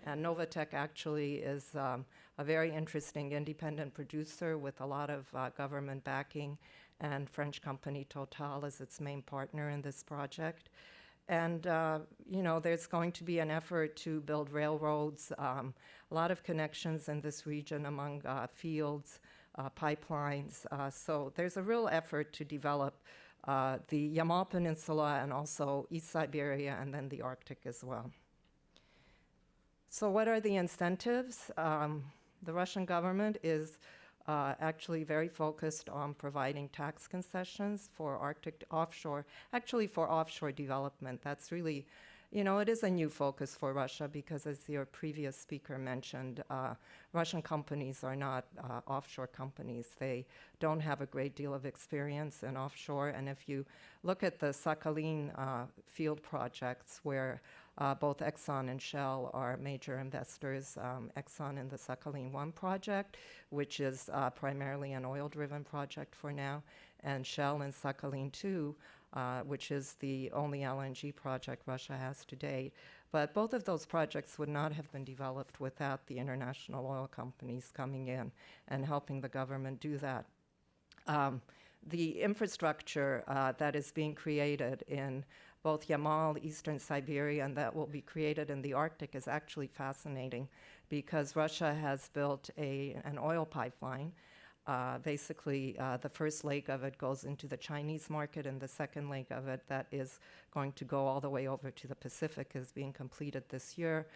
And Novatek actually is a very interesting independent producer with a lot of government backing, and French company Total is its main partner in this project. And, there's going to be an effort to build railroads, a lot of connections in this region among fields, pipelines. So there's a real effort to develop the Yamal Peninsula and also East Siberia and then the Arctic as well. So what are the incentives? The Russian government is actually very focused on providing tax concessions for Arctic offshore, actually for offshore development. That's really, it is a new focus for Russia because, as your previous speaker mentioned, Russian companies are not offshore companies. They don't have a great deal of experience in offshore. And if you look at the Sakhalin field projects where both Exxon and Shell are major investors. Exxon in the Sakhalin-1 project, which is primarily an oil-driven project for now, and Shell in Sakhalin-2, which is the only LNG project Russia has to date. But both of those projects would not have been developed without the international oil companies coming in and helping the government do that. The infrastructure that is being created in both Yamal, Eastern Siberia, and that will be created in the Arctic is actually fascinating because Russia has built an oil pipeline. Basically, the first leg of it goes into the Chinese market, and the second leg of it that is going to go all the way over to the Pacific is being completed this year.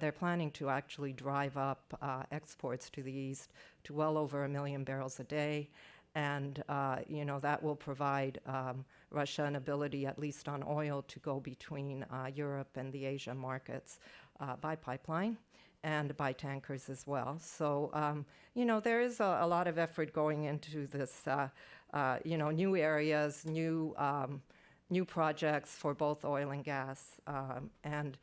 They're planning to actually drive up exports to the east to well over 1 million barrels a day. And, that will provide Russia an ability, at least on oil, to go between Europe and the Asian markets by pipeline and by tankers as well. So, there is a lot of effort going into this, new areas, new projects for both oil and gas, and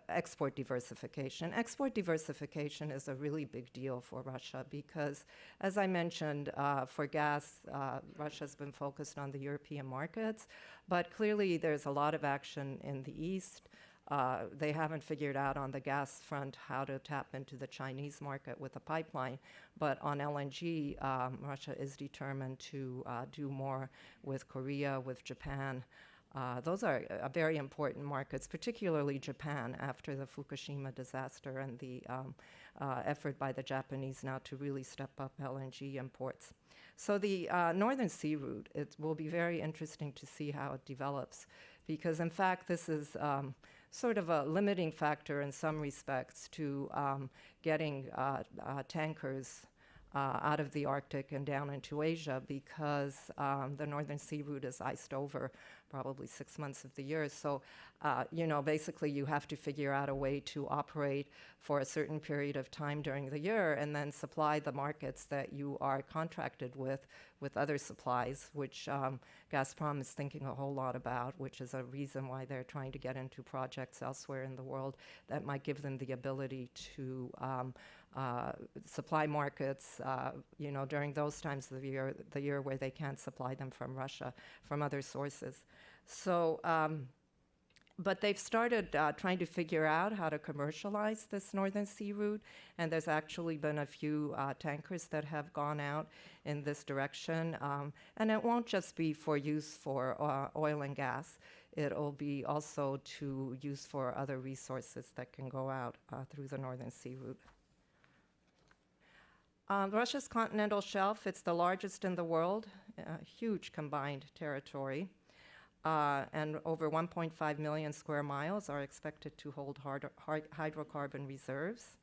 export diversification. Export diversification is a really big deal for Russia because, as I mentioned, for gas, Russia's been focused on the European markets, but clearly there's a lot of action in the East. They haven't figured out on the gas front how to tap into the Chinese market with a pipeline, but on LNG, Russia is determined to do more with Korea, with Japan. Those are very important markets, particularly Japan, after the Fukushima disaster and the effort by the Japanese now to really step up LNG imports. So the Northern Sea route, it will be very interesting to see how it develops, because in fact this is sort of a limiting factor in some respects to getting tankers out of the Arctic and down into Asia, because the Northern Sea route is iced over probably 6 months of the year. So, basically you have to figure out a way to operate for a certain period of time during the year and then supply the markets that you are contracted with other supplies, which Gazprom is thinking a whole lot about, which is a reason why they're trying to get into projects elsewhere in the world that might give them the ability to supply markets, during those times of the year where they can't supply them from Russia, from other sources. So, but they've started trying to figure out how to commercialize this Northern Sea route, and there's actually been a few tankers that have gone out in this direction. And it won't just be for use for oil and gas. It'll be also to use for other resources that can go out through the Northern Sea route. Russia's continental shelf, it's the largest in the world, huge combined territory, and over 1.5 million square miles are expected to hold hydrocarbon reserves.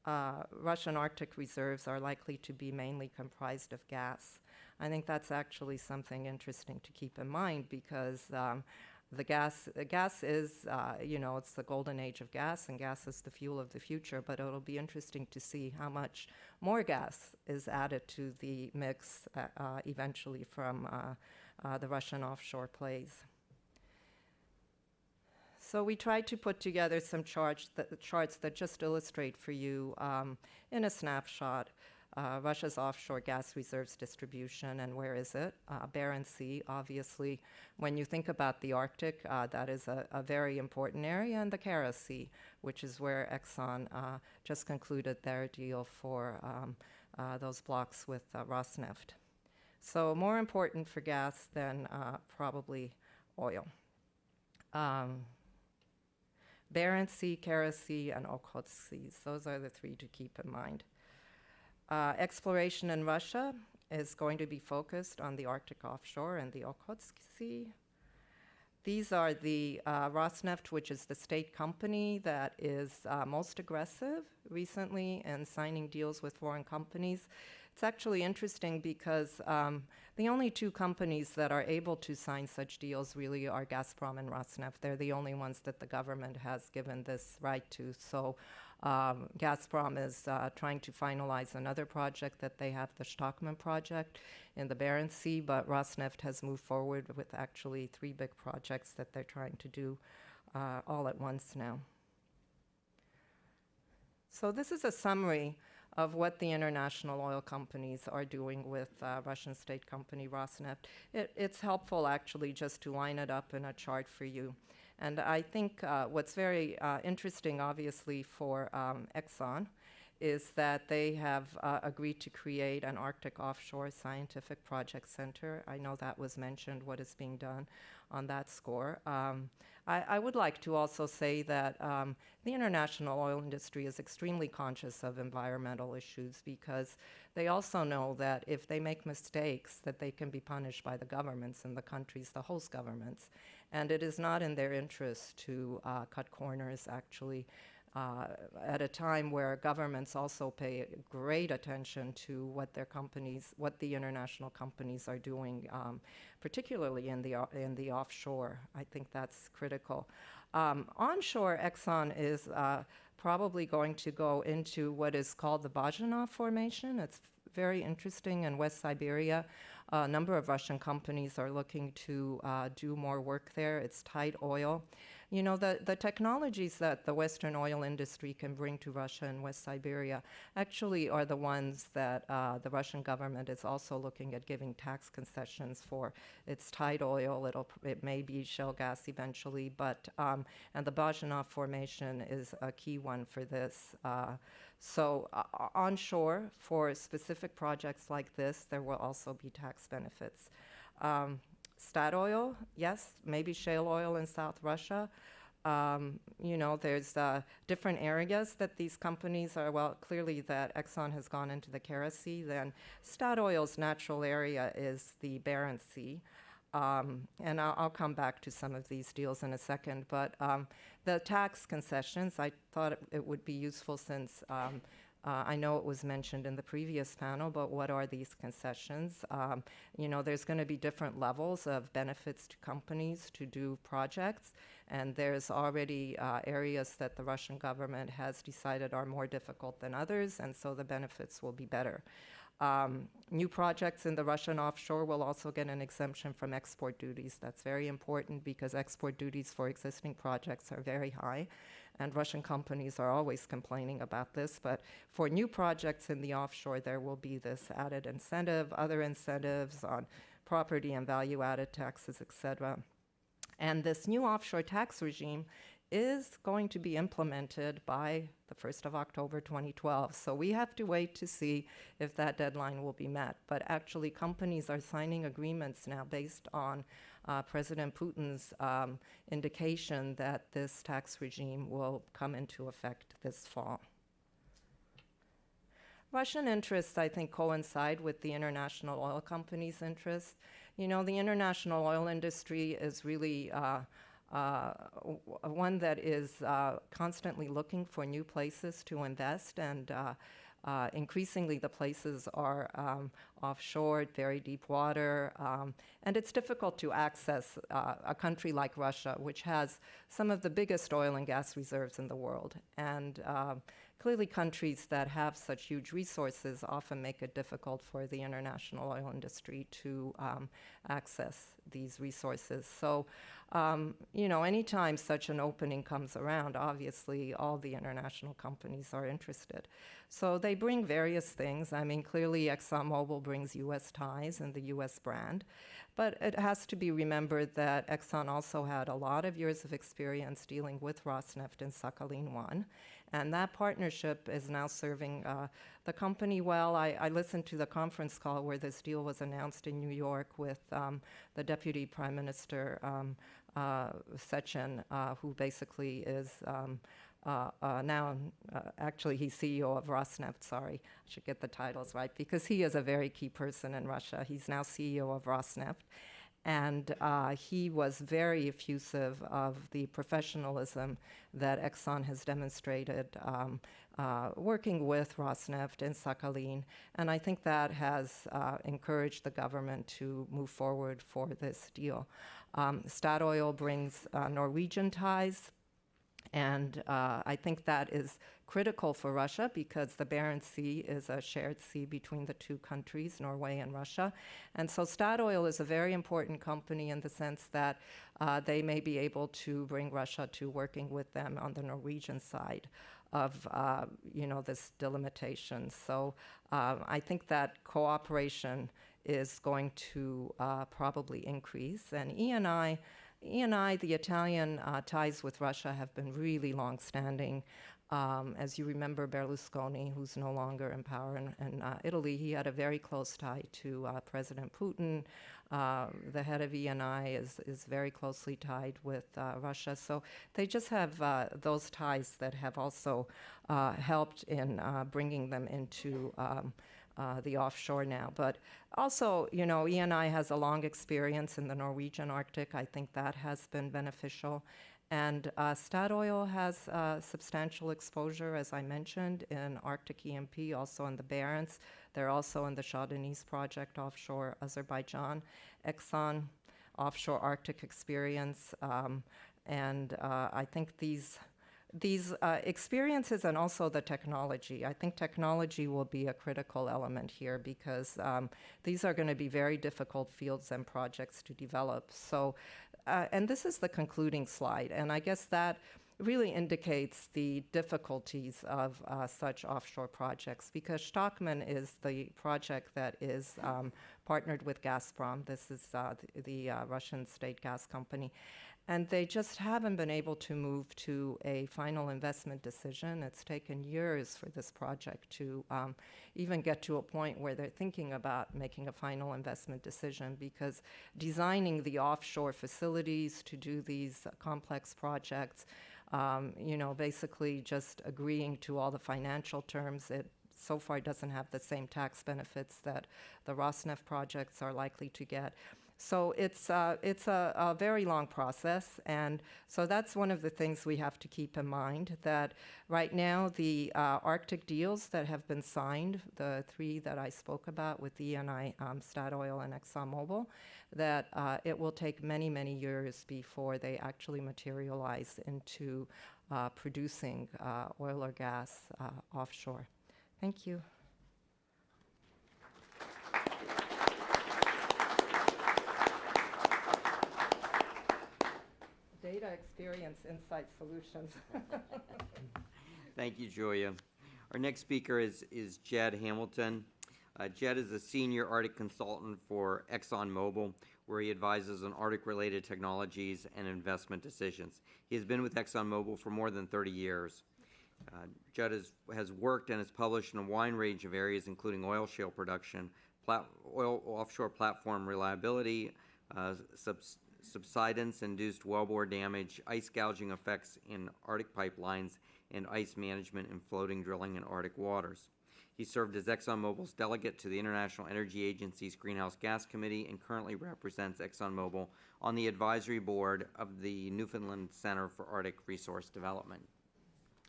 Russian Arctic reserves are likely to be mainly comprised of gas. I think that's actually something interesting to keep in mind because the gas is, it's the golden age of gas, and gas is the fuel of the future, but it'll be interesting to see how much more gas is added to the mix eventually from the Russian offshore plays. So we tried to put together some charts that just illustrate for you in a snapshot Russia's offshore gas reserves distribution, and where is it? Barents Sea, obviously. When you think about the Arctic, that is a very important area, and the Kara Sea, which is where Exxon just concluded their deal for those blocks with Rosneft. So more important for gas than probably oil. Barents Sea, Kara Sea, and Okhotsk Seas. Those are the three to keep in mind. Exploration in Russia is going to be focused on the Arctic offshore and the Okhotsk Sea. These are the Rosneft, which is the state company that is most aggressive recently in signing deals with foreign companies. It's actually interesting because the only two companies that are able to sign such deals really are Gazprom and Rosneft. They're the only ones that the government has given this right to. So Gazprom is trying to finalize another project that they have, the Stockman project in the Barents Sea, but Rosneft has moved forward with actually 3 big projects that they're trying to do all at once now. So this is a summary of what the international oil companies are doing with Russian state company Rosneft. It's helpful actually just to line it up in a chart for you. And I think what's very interesting, obviously, for Exxon is that they have agreed to create an Arctic Offshore Scientific Project Center. I know that was mentioned, what is being done on that score. I would like to also say that the international oil industry is extremely conscious of environmental issues because they also know that if they make mistakes, that they can be punished by the governments in the countries, the host governments. And it is not in their interest to cut corners, actually, at a time where governments also pay great attention to what their companies, what the international companies are doing, particularly in the offshore. I think that's critical. Onshore, Exxon is probably going to go into what is called the Bazhenov Formation. It's very interesting in West Siberia. A number of Russian companies are looking to do more work there. It's tight oil. You know, the technologies that the Western oil industry can bring to Russia and West Siberia actually are the ones that the Russian government is also looking at giving tax concessions for. It's tight oil. It may be shale gas eventually, but and the Bazhenov Formation is a key one for this. So onshore, for specific projects like this, there will also be tax benefits. Statoil, yes, maybe shale oil in South Russia. You know, there's different areas that these companies are, well, clearly that Exxon has gone into the Kara Sea, then Statoil's natural area is the Barents Sea. And I'll come back to some of these deals in a second, but the tax concessions, I thought it would be useful since I know it was mentioned in the previous panel, but what are these concessions? You know, there's going to be different levels of benefits to companies to do projects, and there's already areas that the Russian government has decided are more difficult than others, and so the benefits will be better. New projects in the Russian offshore will also get an exemption from export duties. That's very important because export duties for existing projects are very high, and Russian companies are always complaining about this. But for new projects in the offshore, there will be this added incentive, other incentives on property and value-added taxes, etc. And this new offshore tax regime is going to be implemented by the 1st of October 2012. So we have to wait to see if that deadline will be met. But actually, companies are signing agreements now based on President Putin's indication that this tax regime will come into effect this fall. Russian interests, I think, coincide with the international oil companies' interests. You know, the international oil industry is really one that is constantly looking for new places to invest, and increasingly the places are offshore, very deep water, and it's difficult to access a country like Russia, which has some of the biggest oil and gas reserves in the world. And clearly countries that have such huge resources often make it difficult for the international oil industry to access these resources. So, anytime such an opening comes around, obviously all the international companies are interested. So they bring various things. I mean, clearly ExxonMobil brings U.S. ties and the U.S. brand. But it has to be remembered that Exxon also had a lot of years of experience dealing with Rosneft in Sakhalin-1. And that partnership is now serving the company well. I listened to the conference call where this deal was announced in New York with the Deputy Prime Minister, Sechin, who basically is now, actually, he's CEO of Rosneft. Sorry, I should get the titles right, because he is a very key person in Russia. He's now CEO of Rosneft. And he was very effusive of the professionalism that Exxon has demonstrated working with Rosneft in Sakhalin. And I think that has encouraged the government to move forward for this deal. Statoil brings Norwegian ties. And I think that is critical for Russia because the Barents Sea is a shared sea between the two countries, Norway and Russia. And so Statoil is a very important company in the sense that they may be able to bring Russia to working with them on the Norwegian side of this delimitation. So I think that cooperation is going to probably increase. And Eni, the Italian ties with Russia have been really long-standing. As you remember, Berlusconi, who's no longer in power in Italy, he had a very close tie to President Putin. The head of Eni is very closely tied with Russia. So they just have those ties that have also helped in bringing them into the offshore now. But also, Eni has a long experience in the Norwegian Arctic. I think that has been beneficial. And Statoil has substantial exposure, as I mentioned, in Arctic EMP, also in the Barents. They're also in the Shah Deniz project offshore Azerbaijan. Exxon, offshore Arctic experience. And I think these experiences and also the technology. I think technology will be a critical element here because these are going to be very difficult fields and projects to develop. So, and this is the concluding slide, and I guess that really indicates the difficulties of such offshore projects because Stockman is the project that is partnered with Gazprom. This is the Russian state gas company. And they just haven't been able to move to a final investment decision. It's taken years for this project to even get to a point where they're thinking about making a final investment decision because designing the offshore facilities to do these complex projects, basically just agreeing to all the financial terms, it so far doesn't have the same tax benefits that the Rosneft projects are likely to get. So it's a very long process, and so that's one of the things we have to keep in mind, that right now the Arctic deals that have been signed, the three that I spoke about with Eni, Statoil, and ExxonMobil, that it will take many, many years before they actually materialize into producing oil or gas offshore. Thank you. Data, experience, insight, solutions. Thank you, Julia. Our next speaker is Jed Hamilton. Jed is a senior Arctic consultant for ExxonMobil, where he advises on Arctic-related technologies and investment decisions. He has been with ExxonMobil for more than 30 years. Jed has worked and has published in a wide range of areas, including oil shale production, oil offshore platform reliability, subsidence-induced wellbore damage, ice gouging effects in Arctic pipelines, and ice management and floating drilling in Arctic waters. He served as ExxonMobil's delegate to the International Energy Agency's Greenhouse Gas Committee and currently represents ExxonMobil on the advisory board of the Newfoundland Center for Arctic Resource Development.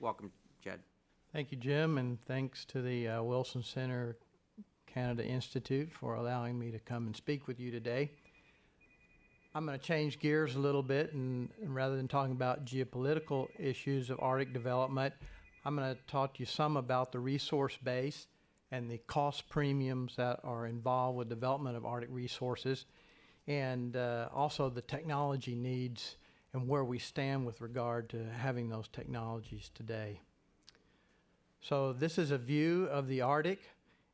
Welcome, Jed. Thank you, Jim, and thanks to the Wilson Center Canada Institute for allowing me to come and speak with you today. I'm going to change gears a little bit, and rather than talking about geopolitical issues of Arctic development, I'm going to talk to you some about the resource base and the cost premiums that are involved with development of Arctic resources, and also the technology needs and where we stand with regard to having those technologies today. So this is a view of the Arctic,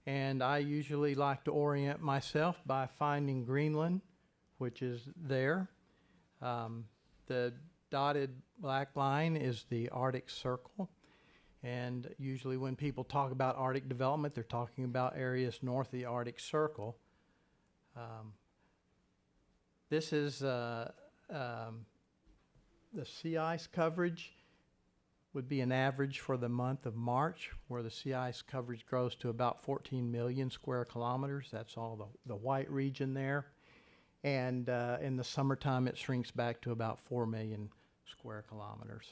and I usually like to orient myself by finding Greenland, which is there. The dotted black line is the Arctic Circle, and usually when people talk about Arctic development, they're talking about areas north of the Arctic Circle. This is the sea ice coverage would be an average for the month of March, where the sea ice coverage grows to about 14 million square kilometers. That's all the white region there. And in the summertime, it shrinks back to about 4 million square kilometers.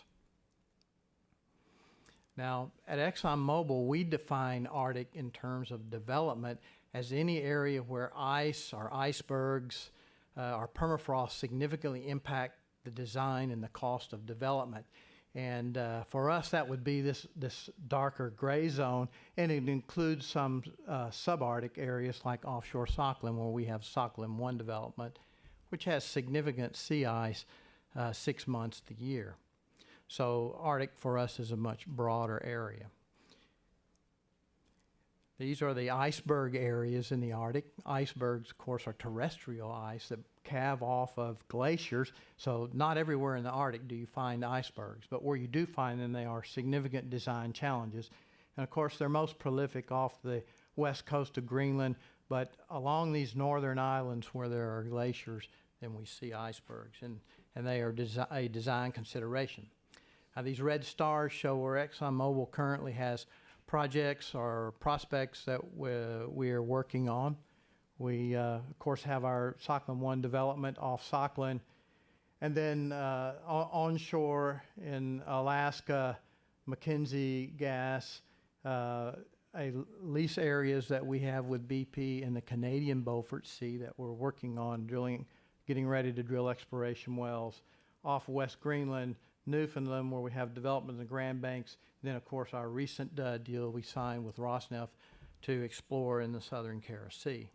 Now, at ExxonMobil, we define Arctic in terms of development as any area where ice or icebergs or permafrost significantly impact the design and the cost of development. And for us, that would be this darker gray zone, and it includes some subarctic areas like offshore Sakhalin, where we have Sakhalin 1 development, which has significant sea ice 6 months a year. So Arctic for us is a much broader area. These are the iceberg areas in the Arctic. Icebergs, of course, are terrestrial ice that calve off of glaciers. So not everywhere in the Arctic do you find icebergs, but where you do find them, they are significant design challenges. And of course, they're most prolific off the west coast of Greenland, but along these northern islands where there are glaciers, then we see icebergs, and they are a design consideration. Now, these red stars show where ExxonMobil currently has projects or prospects that we are working on. We, of course, have our Sakhalin 1 development off Sakhalin. And then onshore in Alaska, McKenzie Gas, lease areas that we have with BP in the Canadian Beaufort Sea that we're working on drilling, getting ready to drill exploration wells. Off West Greenland, Newfoundland, where we have development in the Grand Banks. Then, of course, our recent deal we signed with Rosneft to explore in the southern Kara Sea.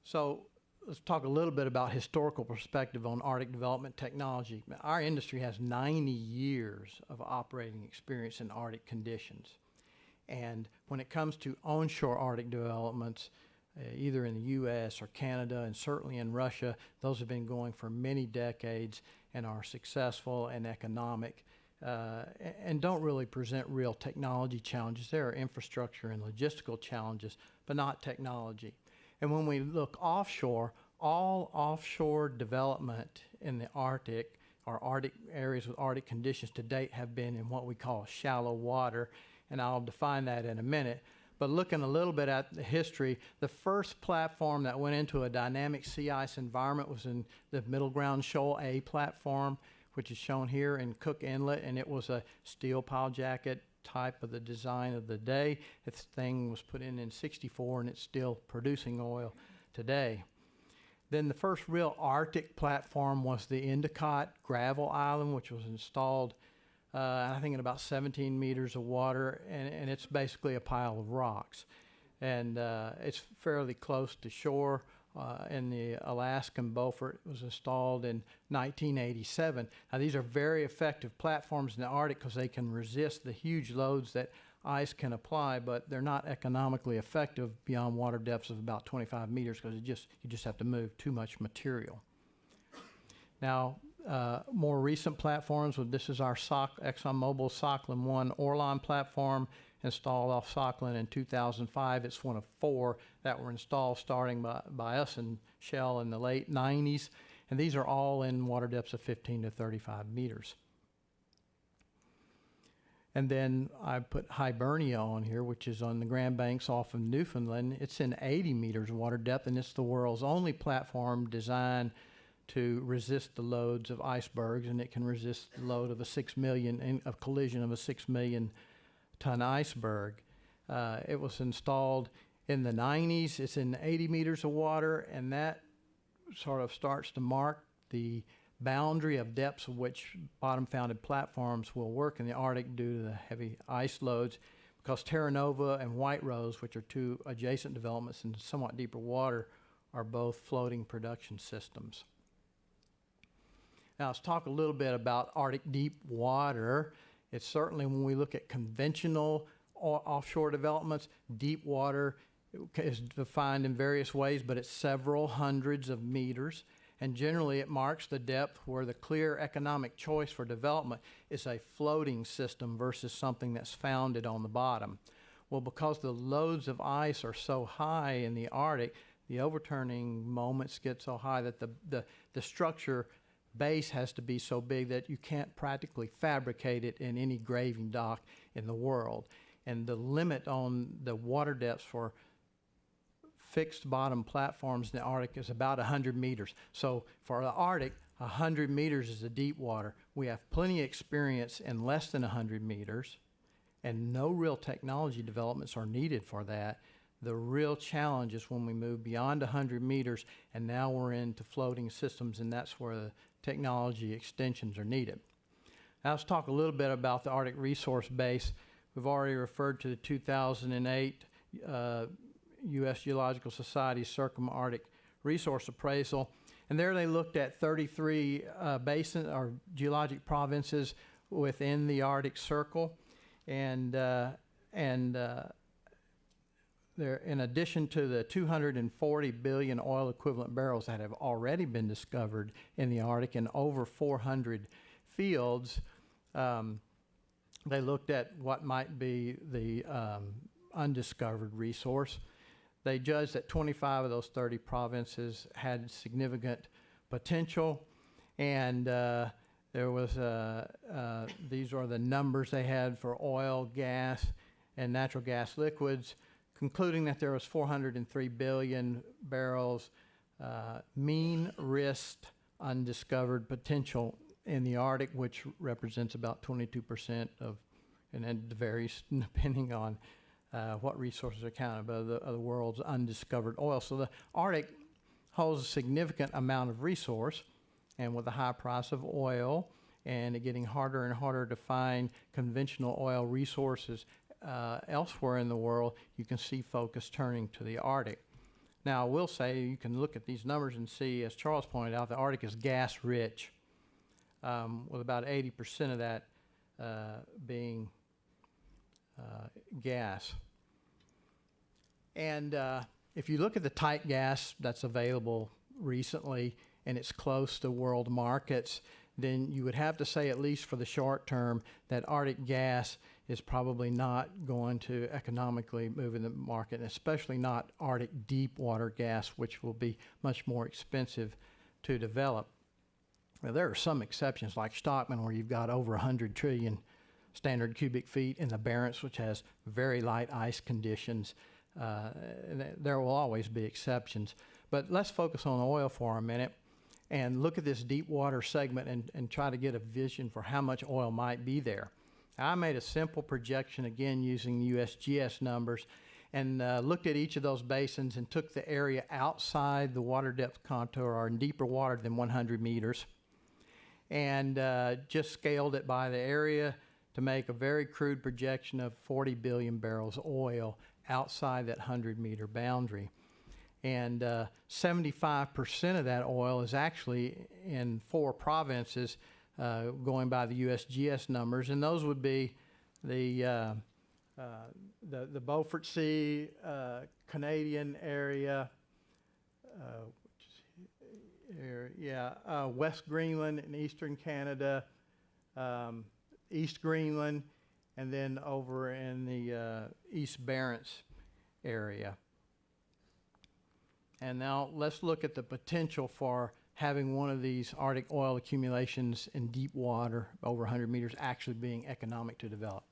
So let's talk a little bit about historical perspective on Arctic development technology. Our industry has 90 years of operating experience in Arctic conditions. And when it comes to onshore Arctic developments, either in the U.S. or Canada, and certainly in Russia, those have been going for many decades and are successful and economic, and don't really present real technology challenges. There are infrastructure and logistical challenges, but not technology. And when we look offshore, all offshore development in the Arctic or Arctic areas with Arctic conditions to date have been in what we call shallow water, and I'll define that in a minute. But looking a little bit at the history, the first platform that went into a dynamic sea ice environment was in the Middle Ground Shoal A platform, which is shown here in Cook Inlet, and it was a steel pile jacket type of the design of the day. This thing was put in '64, and it's still producing oil today. Then the first real Arctic platform was the Endicott Gravel Island, which was installed I think in about 17 meters of water, and it's basically a pile of rocks. And it's fairly close to shore in the Alaskan Beaufort. It was installed in 1987. Now, these are very effective platforms in the Arctic because they can resist the huge loads that ice can apply, but they're not economically effective beyond water depths of about 25 meters because you just have to move too much material. Now, more recent platforms, this is our ExxonMobil Sakhalin 1 Orlan platform installed off Sakhalin in 2005. It's one of 4 that were installed starting by us and Shell in the late 90s. And these are all in water depths of 15 to 35 meters. And then I put Hibernia on here, which is on the Grand Banks off of Newfoundland. It's in 80 meters water depth, and it's the world's only platform designed to resist the loads of icebergs, and it can resist the load of a collision of a 6 million ton iceberg. It was installed in the 90s. It's in 80 meters of water, and that sort of starts to mark the boundary of depths of which bottom-founded platforms will work in the Arctic due to the heavy ice loads, because Terra Nova and White Rose, which are two adjacent developments in somewhat deeper water, are both floating production systems. Now let's talk a little bit about Arctic deep water. It's certainly, when we look at conventional offshore developments, deep water is defined in various ways, but it's several hundreds of meters. And generally it marks the depth where the clear economic choice for development is a floating system versus something that's founded on the bottom. Well, because the loads of ice are so high in the Arctic, the overturning moments get so high that the structure base has to be so big that you can't practically fabricate it in any graving dock in the world. And the limit on the water depths for fixed bottom platforms in the Arctic is about 100 meters. So for the Arctic, 100 meters is the deep water. We have plenty of experience in less than 100 meters, and no real technology developments are needed for that. The real challenge is when we move beyond 100 meters, and now we're into floating systems, and that's where the technology extensions are needed. Now let's talk a little bit about the Arctic Resource Base. We've already referred to the 2008 U.S. Geological Society Circum-Arctic Resource Appraisal, and there they looked at 33 basin or geologic provinces within the Arctic Circle, and there, in addition to the 240 billion oil equivalent barrels that have already been discovered in the Arctic and over 400 fields, they looked at what might be the undiscovered resource. They judged that 25 of those 30 provinces had significant potential, and there was, these are the numbers they had for oil, gas, and natural gas liquids, concluding that there was 403 billion barrels mean risked undiscovered potential in the Arctic, which represents about 22% of, and it varies depending on what resources are counted, but of the world's undiscovered oil. So the Arctic holds a significant amount of resource, and with the high price of oil and it getting harder and harder to find conventional oil resources elsewhere in the world, you can see focus turning to the Arctic. Now, I will say you can look at these numbers and see, as Charles pointed out, the Arctic is gas rich, with about 80% of that being gas. And if you look at the tight gas that's available recently and it's close to world markets, then you would have to say, at least for the short term, that Arctic gas is probably not going to economically move in the market, and especially not Arctic deep water gas, which will be much more expensive to develop. Now, there are some exceptions like Stockman, where you've got over 100 trillion standard cubic feet in the Barents, which has very light ice conditions. There will always be exceptions. But let's focus on oil for a minute and look at this deep water segment and try to get a vision for how much oil might be there. I made a simple projection, again using USGS numbers, and looked at each of those basins and took the area outside the water depth contour, or in deeper water than 100 meters, and just scaled it by the area to make a very crude projection of 40 billion barrels of oil outside that 100-meter boundary. And 75% of that oil is actually in 4 provinces, going by the USGS numbers, and those would be the Beaufort Sea, Canadian area, West Greenland and Eastern Canada, East Greenland, and then over in the East Barents area. And now let's look at the potential for having one of these Arctic oil accumulations in deep water over 100 meters actually being economic to develop.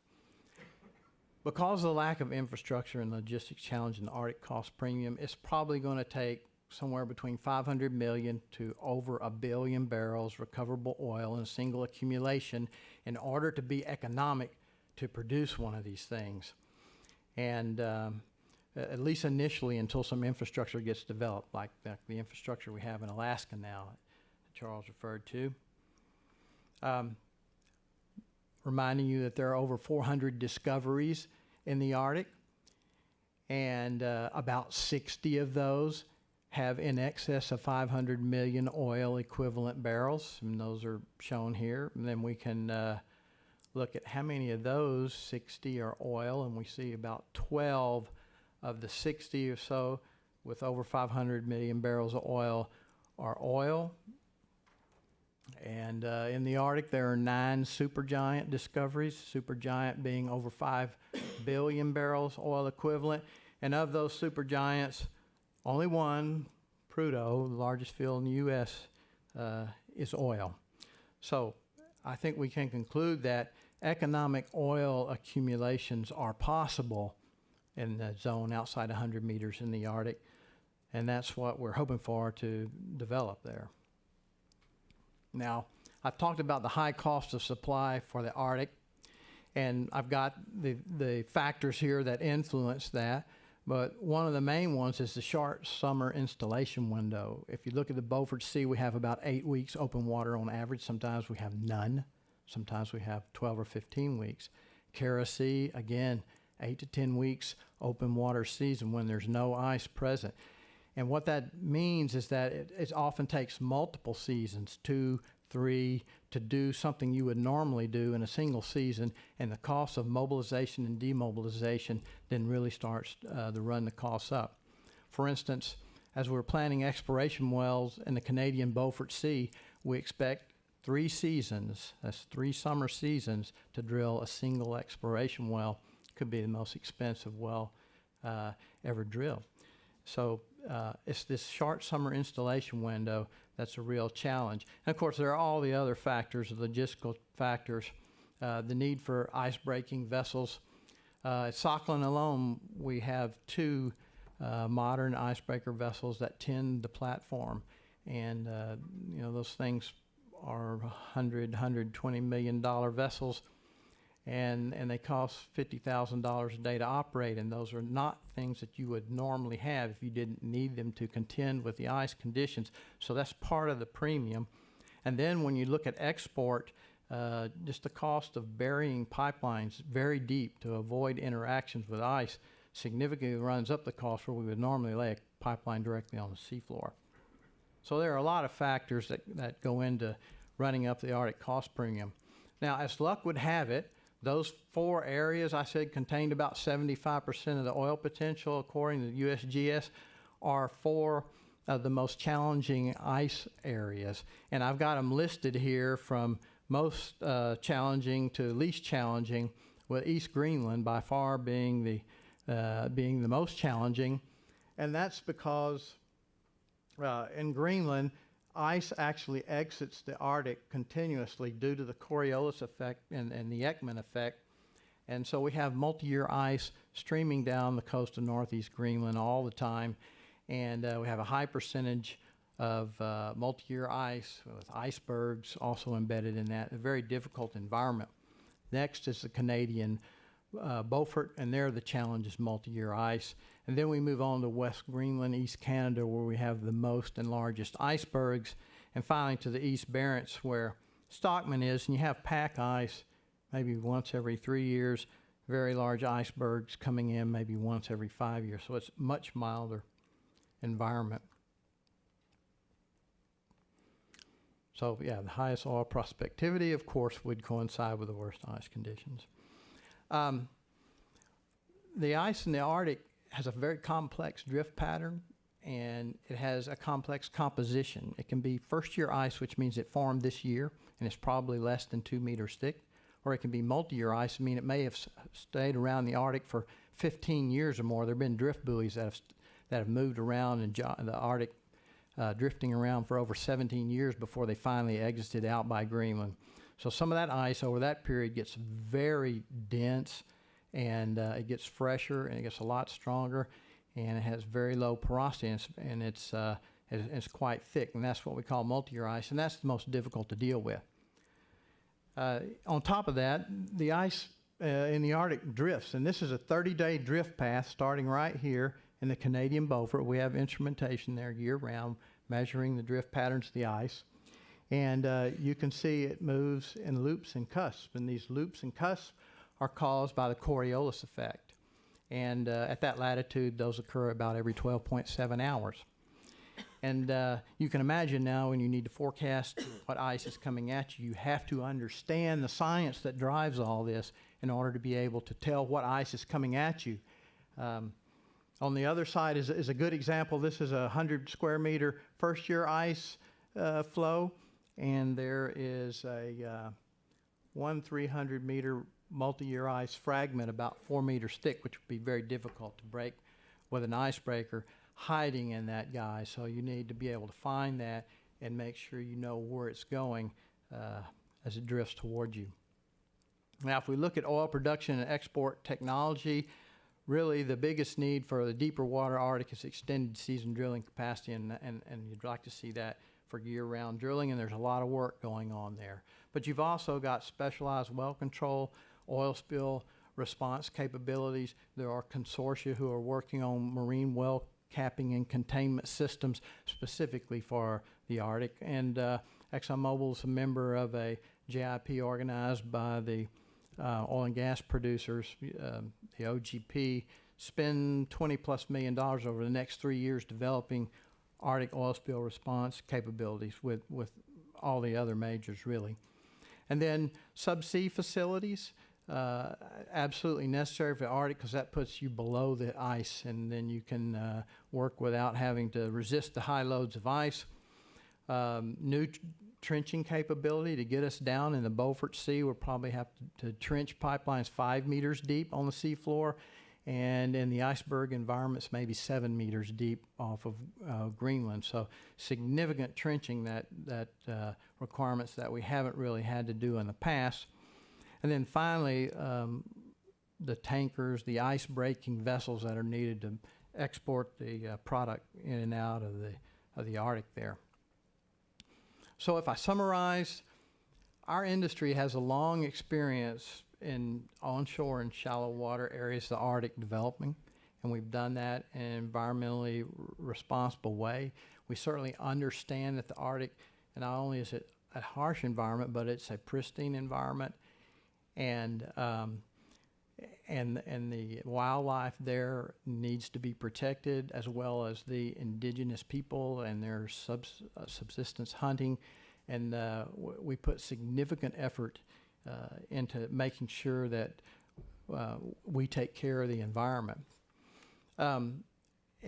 Because of the lack of infrastructure and logistics challenge in the Arctic cost premium, it's probably going to take somewhere between 500 million to over 1 billion barrels recoverable oil in a single accumulation in order to be economic to produce one of these things. And at least initially, until some infrastructure gets developed, like the infrastructure we have in Alaska now, Charles referred to. Reminding you that there are over 400 discoveries in the Arctic, and about 60 of those have in excess of 500 million oil equivalent barrels, and those are shown here. And then we can look at how many of those 60 are oil, and we see about 12 of the 60 or so with over 500 million barrels of oil are oil. And in the Arctic, there are 9 supergiant discoveries, supergiant being over 5 billion barrels oil equivalent. And of those supergiants, only one, Prudhoe, the largest field in the U.S., is oil. So I think we can conclude that economic oil accumulations are possible in the zone outside 100 meters in the Arctic, and that's what we're hoping for to develop there. Now, I've talked about the high cost of supply for the Arctic, and I've got the factors here that influence that, but one of the main ones is the short summer installation window. If you look at the Beaufort Sea, we have about 8 weeks open water on average. Sometimes we have none. Sometimes we have 12 or 15 weeks. Kara Sea, again, 8 to 10 weeks open water season when there's no ice present. And what that means is that it often takes multiple seasons, 2, 3, to do something you would normally do in a single season, and the cost of mobilization and demobilization then really starts to run the costs up. For instance, as we're planning exploration wells in the Canadian Beaufort Sea, we expect 3 seasons, that's 3 summer seasons, to drill a single exploration well. Could be the most expensive well ever drilled. So it's this short summer installation window that's a real challenge. And of course, there are all the other factors, the logistical factors, the need for ice-breaking vessels. At Sakhalin alone, we have 2 modern icebreaker vessels that tend the platform. And, you know, those things are $120 million vessels, and they cost $50,000 a day to operate, and those are not things that you would normally have if you didn't need them to contend with the ice conditions. So that's part of the premium. And then when you look at export, just the cost of burying pipelines very deep to avoid interactions with ice significantly runs up the cost where we would normally lay a pipeline directly on the seafloor. So there are a lot of factors that go into running up the Arctic cost premium. Now, as luck would have it, those 4 areas I said contained about 75% of the oil potential, according to the USGS, are 4 of the most challenging ice areas. And I've got them listed here from most challenging to least challenging, with East Greenland by far being the most challenging. And that's because in Greenland, ice actually exits the Arctic continuously due to the Coriolis effect and the Ekman effect. And so we have multi-year ice streaming down the coast of northeast Greenland all the time. And we have a high percentage of multi-year ice with icebergs also embedded in that, a very difficult environment. Next is the Canadian Beaufort, and there the challenge is multi-year ice. And then we move on to West Greenland, East Canada, where we have the most and largest icebergs. And finally to the East Barents, where Stockman is, and you have pack ice maybe once every 3 years, very large icebergs coming in maybe once every 5 years. So it's much milder environment. So yeah, the highest oil prospectivity, of course, would coincide with the worst ice conditions. The ice in the Arctic has a very complex drift pattern, and it has a complex composition. It can be first-year ice, which means it formed this year, and it's probably less than 2 meters thick. Or it can be multi-year ice. I mean, it may have stayed around the Arctic for 15 years or more. There have been drift buoys that have moved around in the Arctic, drifting around for over 17 years before they finally exited out by Greenland. So some of that ice over that period gets very dense, and it gets fresher, and it gets a lot stronger, and it has very low porosity, and it's quite thick, and that's what we call multi-year ice, and that's the most difficult to deal with. On top of that, the ice in the Arctic drifts, and this is a 30-day drift path starting right here in the Canadian Beaufort. We have instrumentation there year-round measuring the drift patterns of the ice. And you can see it moves in loops and cusps. And these loops and cusps are caused by the Coriolis effect. And at that latitude, those occur about every 12.7 hours. And you can imagine now when you need to forecast what ice is coming at you, you have to understand the science that drives all this in order to be able to tell what ice is coming at you. On the other side is a good example. This is a 100 square meter first year ice flow, and there is a 300 meter multi-year ice fragment about 4 meters thick, which would be very difficult to break with an icebreaker hiding in that guy. So you need to be able to find that and make sure you know where it's going as it drifts toward you. Now, if we look at oil production and export technology, really the biggest need for the deeper water Arctic is extended season drilling capacity, and you'd like to see that for year-round drilling, and there's a lot of work going on there. But you've also got specialized well control, oil spill response capabilities. There are consortia who are working on marine well capping and containment systems specifically for the Arctic. And ExxonMobil is a member of a JIP organized by the oil and gas producers, the OGP, spend $20+ million over the next 3 years developing Arctic oil spill response capabilities with all the other majors, really. And then subsea facilities, absolutely necessary for the Arctic because that puts you below the ice, and then you can work without having to resist the high loads of ice. New trenching capability to get us down in the Beaufort Sea. We'll probably have to trench pipelines 5 meters deep on the seafloor, and in the iceberg environments maybe 7 meters deep off of Greenland. So significant trenching that requirements that we haven't really had to do in the past. And then finally, the tankers, the ice breaking vessels that are needed to export the product in and out of the Arctic there. So if I summarize, our industry has a long experience in onshore and shallow water areas of the Arctic developing, and we've done that in an environmentally responsible way. We certainly understand that the Arctic, not only is it a harsh environment, but it's a pristine environment, and the wildlife there needs to be protected, as well as the indigenous people and their subsistence hunting. And we put significant effort into making sure that we take care of the environment. In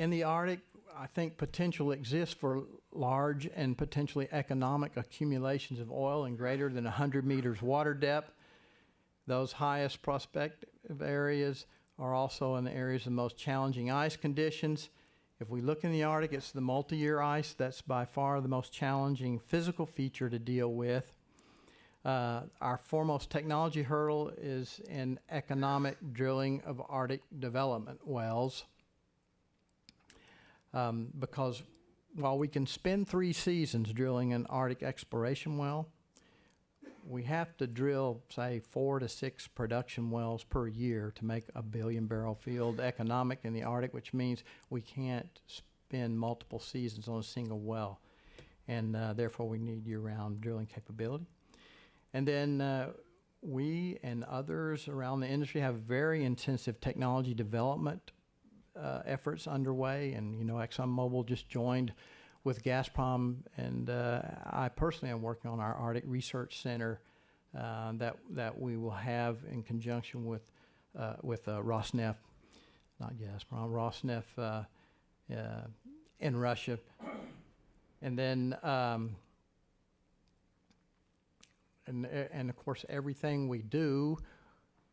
the Arctic, I think potential exists for large and potentially economic accumulations of oil in greater than 100 meters water depth. Those highest prospective areas are also in the areas of most challenging ice conditions. If we look in the Arctic, it's the multi-year ice that's by far the most challenging physical feature to deal with. Our foremost technology hurdle is in economic drilling of Arctic development wells. Because while we can spend 3 seasons drilling an Arctic exploration well, we have to drill, say, 4 to 6 production wells per year to make a 1 billion barrel field economic in the Arctic, which means we can't spend multiple seasons on a single well. And therefore, we need year-round drilling capability. And then we and others around the industry have very intensive technology development efforts underway. And, you know, ExxonMobil just joined with Gazprom, and I personally am working on our Arctic Research Center that we will have in conjunction with Rosneft, not Gazprom, Rosneft in Russia. And then, and of course, everything we do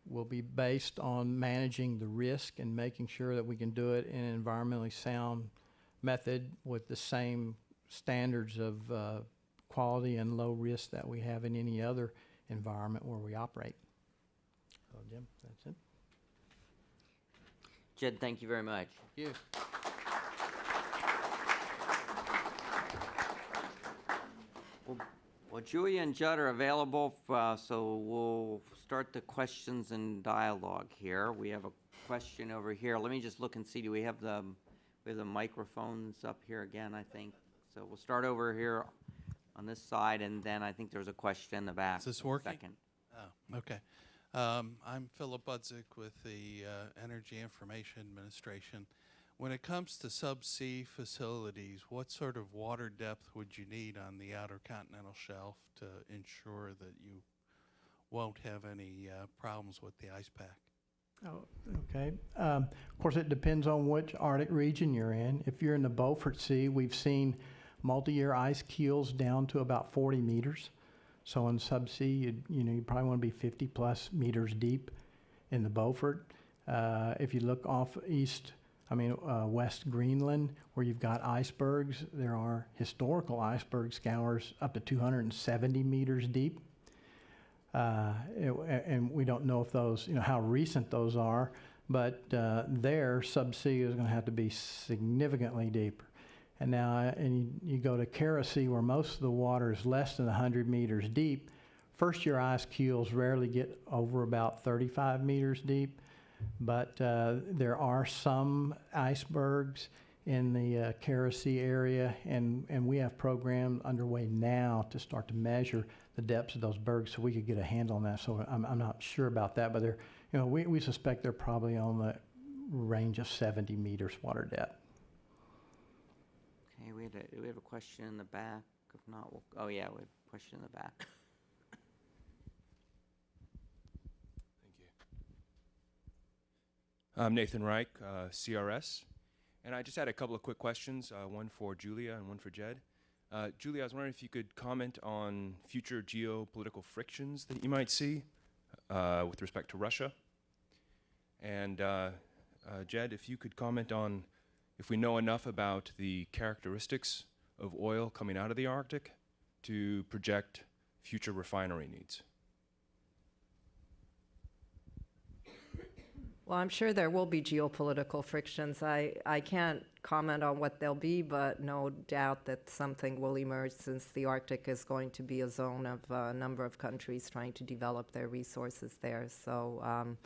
will be based on managing the risk and making sure that we can do it in an environmentally sound method with the same standards of quality and low risk that we have in any other environment where we operate. So, Jim, that's it. Jed, thank you very much. Thank you. Well, Julia and Judd are available, so we'll start the questions and dialogue here. We have a question over here. Let me just look and see, do we have the microphones up here again, I think. So we'll start over here on this side, and then I think there was a question in the back. Is this in a working? second. Oh, okay. I'm Philip Budzik with the Energy Information Administration. When it comes to subsea facilities, what sort of water depth would you need on the outer continental shelf to ensure that you won't have any problems with the ice pack? Oh, okay. Of course, it depends on which Arctic region you're in. If you're in the Beaufort Sea, we've seen multi-year ice keels down to about 40 meters. So in subsea, you probably want to be 50 plus meters deep in the Beaufort. If you look off West Greenland, where you've got icebergs, there are historical iceberg scours up to 270 meters deep. And we don't know if those, how recent those are, but their subsea is going to have to be significantly deeper. And now, you go to Kara Sea, where most of the water is less than 100 meters deep. First-year ice keels rarely get over about 35 meters deep, but there are some icebergs in the Kara Sea area, and we have programs underway now to start to measure the depths of those bergs so we could get a handle on that. So I'm not sure about that, but we suspect they're probably on the range of 70 meters water depth. Okay, we have a question in the back. If not, oh yeah, we have a question in the back. Thank you. I'm Nathan Reich, CRS. And I just had a couple of quick questions, one for Julia and one for Jed. Julia, I was wondering if you could comment on future geopolitical frictions that you might see with respect to Russia. And Jed, if you could comment on if we know enough about the characteristics of oil coming out of the Arctic to project future refinery needs. Well, I'm sure there will be geopolitical frictions. I can't comment on what they'll be, but no doubt that something will emerge, since the Arctic is going to be a zone of a number of countries trying to develop their resources there. So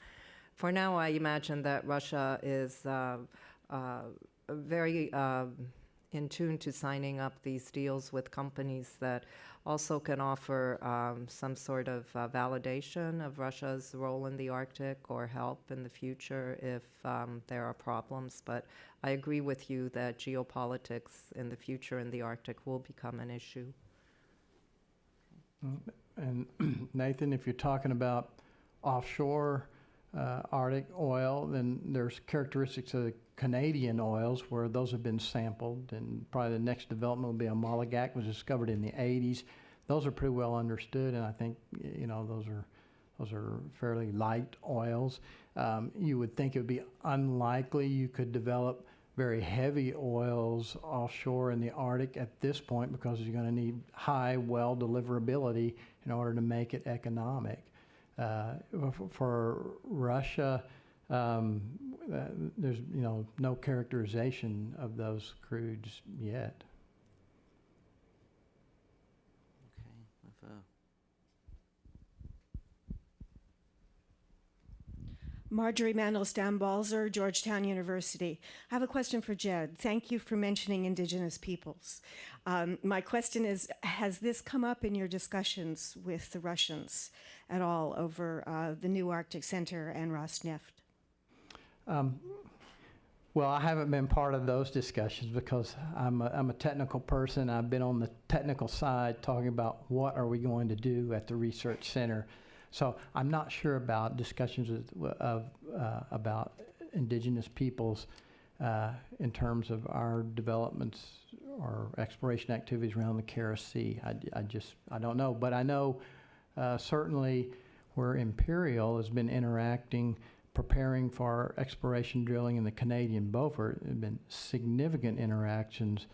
for now, I imagine that Russia is very in tune to signing up these deals with companies that also can offer some sort of validation of Russia's role in the Arctic or help in the future if there are problems. But I agree with you that geopolitics in the future in the Arctic will become an issue. And Nathan, if you're talking about offshore Arctic oil, then there's characteristics of the Canadian oils where those have been sampled, and probably the next development will be a Molligac, was discovered in the 80s. Those are pretty well understood, and I think those are fairly light oils. You would think it would be unlikely you could develop very heavy oils offshore in the Arctic at this point, because you're going to need high well deliverability in order to make it economic. For Russia, there's no characterization of those crudes yet. Okay. Marjorie Mandelstam-Balzer, Georgetown University. I have a question for Jed. Thank you for mentioning indigenous peoples. My question is, has this come up in your discussions with the Russians at all over the new Arctic Center and Rosneft? Well, I haven't been part of those discussions because I'm a technical person. I've been on the technical side talking about what are we going to do at the research center. So I'm not sure about discussions about indigenous peoples in terms of our developments or exploration activities around the Kara Sea. I don't know, but I know certainly where Imperial has been interacting, preparing for exploration drilling in the Canadian Beaufort, there have been significant interactions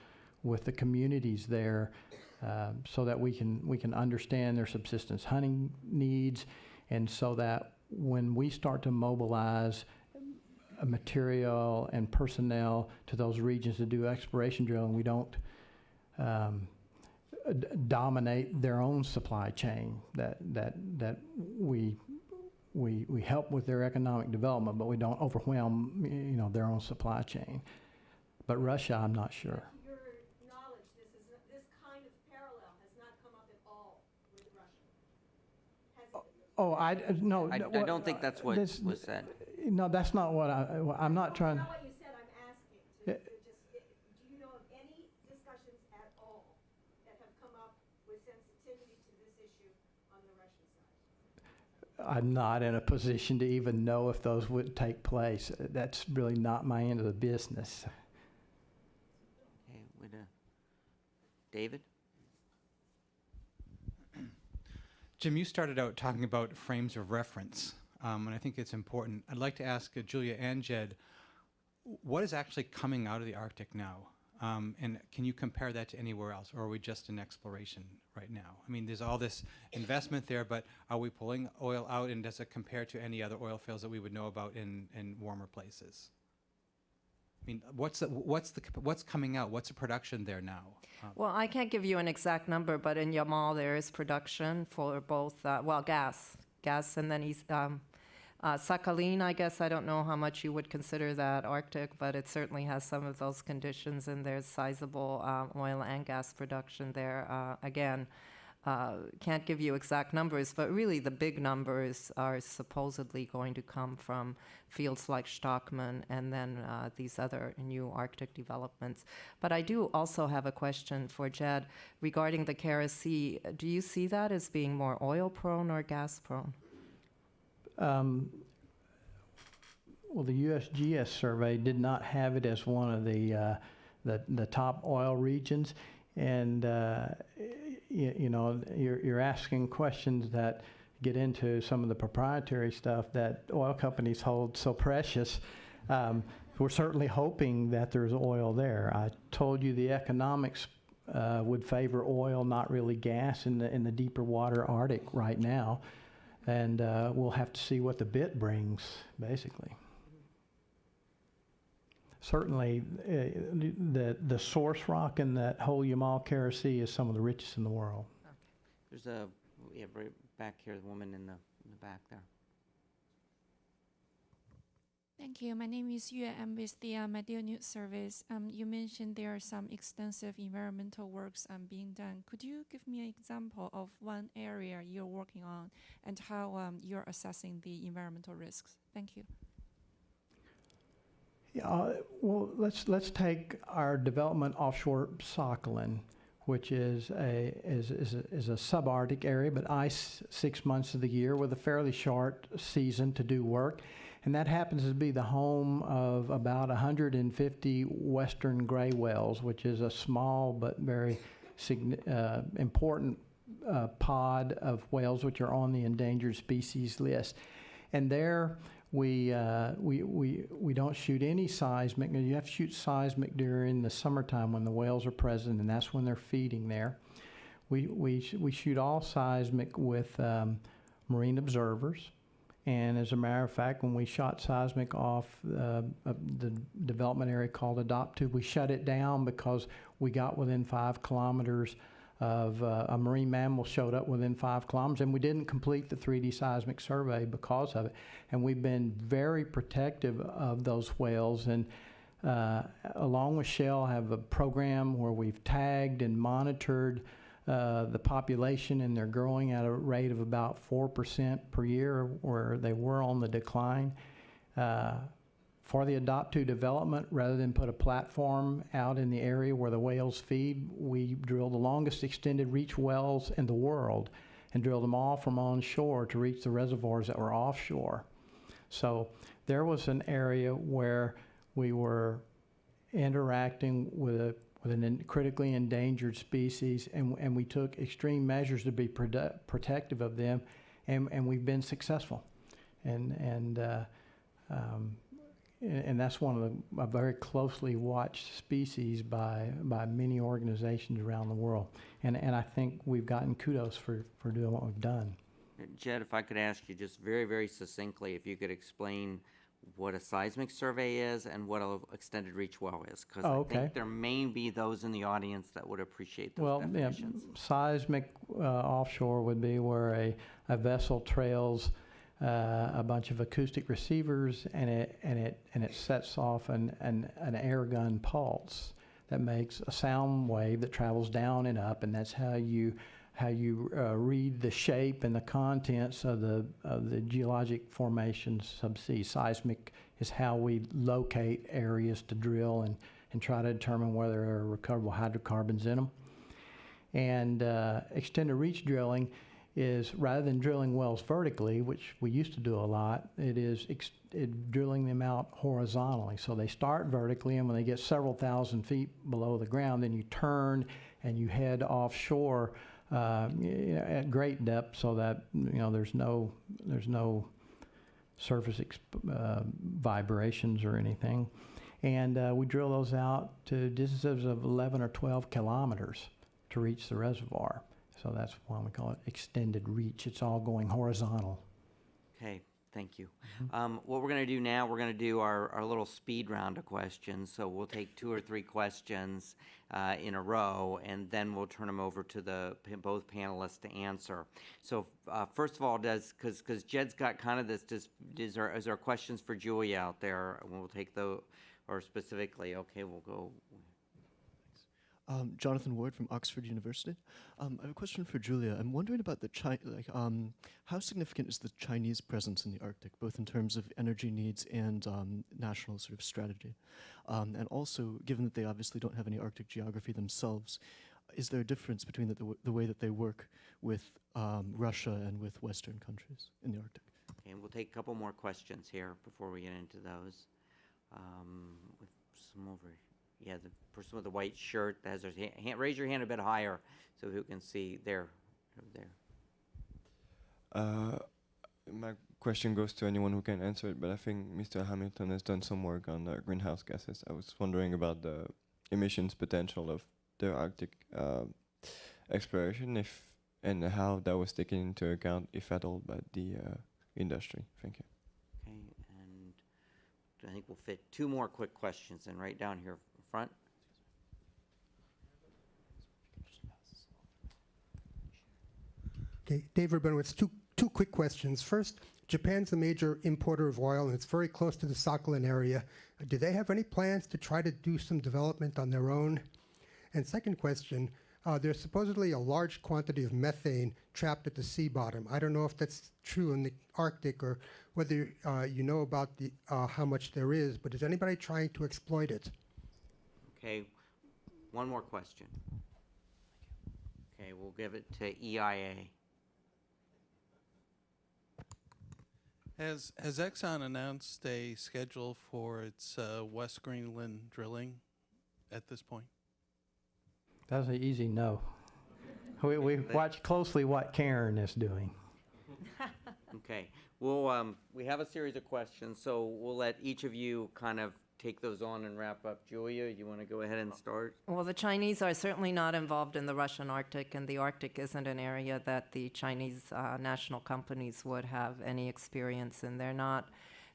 with the communities there, so that we can understand their subsistence hunting needs, and so that when we start to mobilize material and personnel to those regions to do exploration drilling, we don't dominate their own supply chain. That we help with their economic development, but we don't overwhelm their own supply chain. But Russia, I'm not sure. Your knowledge, this kind of parallel has not Oh, no. I don't think that's what this- was said. No, that's not what I'm not trying. Not what you said, I'm asking. Do you know of any discussions at all that have come up with sensitivity to this issue on the Russian side? I'm not in a position to even know if those would take place. That's really not my end of the business. Okay, David? Jim, you started out talking about frames of reference, and I think it's important. I'd like to ask Julia and Jed, what is actually coming out of the Arctic now? And can you compare that to anywhere else, or are we just in exploration right now? I mean, there's all this investment there, but are we pulling oil out, and does it compare to any other oil fields that we would know about in warmer places? I mean, what's coming out? What's the production there now? Well, I can't give you an exact number, but in Yamal there is production for both, gas, and then Sakhalin, I guess, I don't know how much you would consider that Arctic, but it certainly has some of those conditions, and there's sizable oil and gas production there. Again, can't give you exact numbers, but really the big numbers are supposedly going to come from fields like Stockman and then these other new Arctic developments. But I do also have a question for Jed regarding the Kara Sea. Do you see that as being more oil prone or gas prone? Well, the USGS survey did not have it as one of the top oil regions, and you're asking questions that get into some of the proprietary stuff that oil companies hold so precious. We're certainly hoping that there's oil there. I told you the economics would favor oil, not really gas, in the deeper water Arctic right now, and we'll have to see what the bit brings, basically. Certainly, the source rock in that whole Yamal Kara Sea is some of the richest in the world. There's right back here, the woman in the back there. Thank you. My name is Yue. I'm with the Medial News Service. You mentioned there are some extensive environmental works being done. Could you give me an example of one area you're working on and how you're assessing the environmental risks? Thank you. Yeah, well, let's take our development offshore Sakhalin, which is a subarctic area, but ice 6 months of the year with a fairly short season to do work. And that happens to be the home of about 150 western gray whales, which is a small but very important pod of whales which are on the endangered species list. And there we don't shoot any seismic. You have to shoot seismic during the summertime when the whales are present, and that's when they're feeding there. We shoot all seismic with marine observers. And as a matter of fact, when we shot seismic off the development area called Adopt Tube, we shut it down because we got within 5 kilometers of a marine mammal showed up within 5 kilometers, and we didn't complete the 3D seismic survey because of it. And we've been very protective of those whales, and along with Shell, have a program where we've tagged and monitored the population, and they're growing at a rate of about 4% per year, where they were on the decline. For the Adopt To development, rather than put a platform out in the area where the whales feed, we drilled the longest extended reach wells in the world and drilled them all from onshore to reach the reservoirs that were offshore. So there was an area where we were interacting with a critically endangered species, and we took extreme measures to be protective of them, and we've been successful. And that's one of a very closely watched species by many organizations around the world. And I think we've gotten kudos for doing what we've done. Jed, if I could ask you just very, very succinctly, if you could explain what a seismic survey is and what an extended reach well is, because I think there may be those in the audience that would appreciate those definitions. Yeah, seismic offshore would be where a vessel trails a bunch of acoustic receivers, and it sets off an air gun pulse that makes a sound wave that travels down and up, and that's how you how you read the shape and the contents of the geologic formations subsea. Seismic is how we locate areas to drill and try to determine whether there are recoverable hydrocarbons in them. And extended reach drilling is, rather than drilling wells vertically, which we used to do a lot, it is drilling them out horizontally. So they start vertically, and when they get several thousand feet below the ground, then you turn and you head offshore at great depth, so that there's no surface vibrations or anything. And we drill those out to distances of 11 or 12 kilometers to reach the reservoir. So that's why we call it extended reach. It's all going horizontal. Okay, thank you. What we're going to do now, we're going to do our little speed round of questions. So we'll take 2 or 3 questions in a row, and then we'll turn them over to both panelists to answer. So first of all, because Jed's got kind of this, is there questions for Julia out there? We'll take or specifically, okay, we'll go. Jonathan Ward from Oxford University. I have a question for Julia. I'm wondering about how significant is the Chinese presence in the Arctic, both in terms of energy needs and national sort of strategy? And also, given that they obviously don't have any Arctic geography themselves, is there a difference between the way that they work with Russia and with Western countries in the Arctic? Okay, and we'll take a couple more questions here before we get into those. With some over here. Yeah, the person with the white shirt that has their hand, raise your hand a bit higher so who can see there, over there. My question goes to anyone who can answer it, but I think Mr. Hamilton has done some work on greenhouse gases. I was wondering about the emissions potential of the Arctic exploration, and how that was taken into account, if at all, by the industry. Thank you. Okay, and I think we'll fit 2 more quick questions in right down here front. Okay, Dave Rabinowitz, two quick questions. First, Japan's a major importer of oil, and it's very close to the Sakhalin area. Do they have any plans to try to do some development on their own? And second question, there's supposedly a large quantity of methane trapped at the sea bottom. I don't know if that's true in the Arctic or whether you know about how much there is, but is anybody trying to exploit it? Okay, one more question. Okay, we'll give it to EIA. Has Exxon announced a schedule for its West Greenland drilling at this point? That's an easy no. We watch closely what Karen is doing. Okay, we have a series of questions, so we'll let each of you kind of take those on and wrap up. Julia, you want to go ahead and start? Well, the Chinese are certainly not involved in the Russian Arctic, and the Arctic isn't an area that the Chinese national companies would have any experience in. They're not.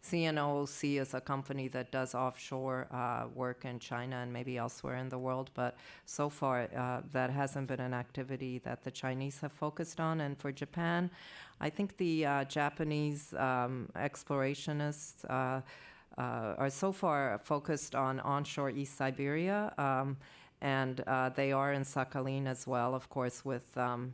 CNOOC is a company that does offshore work in China and maybe elsewhere in the world, but so far that hasn't been an activity that the Chinese have focused on. And for Japan, I think the Japanese explorationists are so far focused on onshore East Siberia, and they are in Sakhalin as well, of course, with both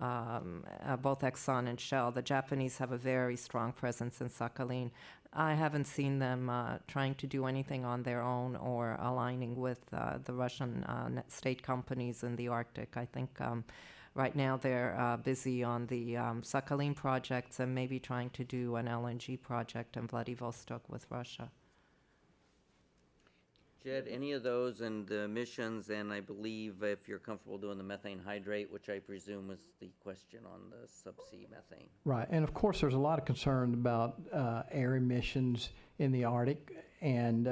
Exxon and Shell. The Japanese have a very strong presence in Sakhalin. I haven't seen them trying to do anything on their own or aligning with the Russian state companies in the Arctic. I think right now they're busy on the Sakhalin projects and maybe trying to do an LNG project in Vladivostok with Russia. Jed, any of those and the emissions, and I believe if you're comfortable doing the methane hydrate, which I presume was the question on the subsea methane. Right, and of course there's a lot of concern about air emissions in the Arctic. And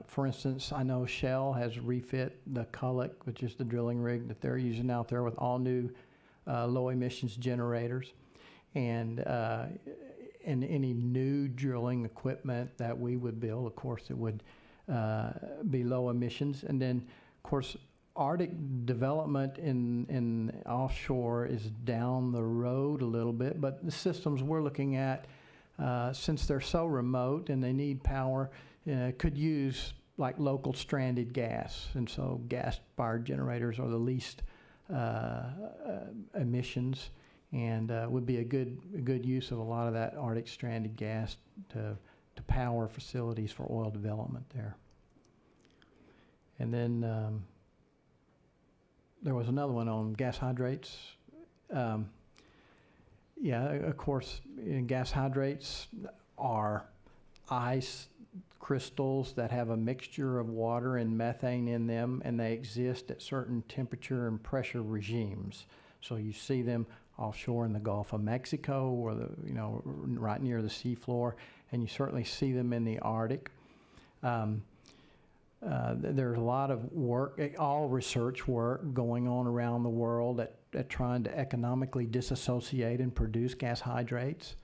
for instance, I know Shell has refit the Kullik, which is the drilling rig that they're using out there with all new low emissions generators. And any new drilling equipment that we would build, of course, it would be low emissions. And then, of course, Arctic development in offshore is down the road a little bit, but the systems we're looking at, since they're so remote and they need power, could use like local stranded gas. And so gas-fired generators are the least emissions, and would be a good use of a lot of that Arctic stranded gas to power facilities for oil development there. And then there was another one on gas hydrates. Yeah, of course, gas hydrates are ice crystals that have a mixture of water and methane in them, and they exist at certain temperature and pressure regimes. So you see them offshore in the Gulf of Mexico, or right near the seafloor, and you certainly see them in the Arctic. There's a lot of work, all research work going on around the world at trying to economically disassociate and produce gas hydrates.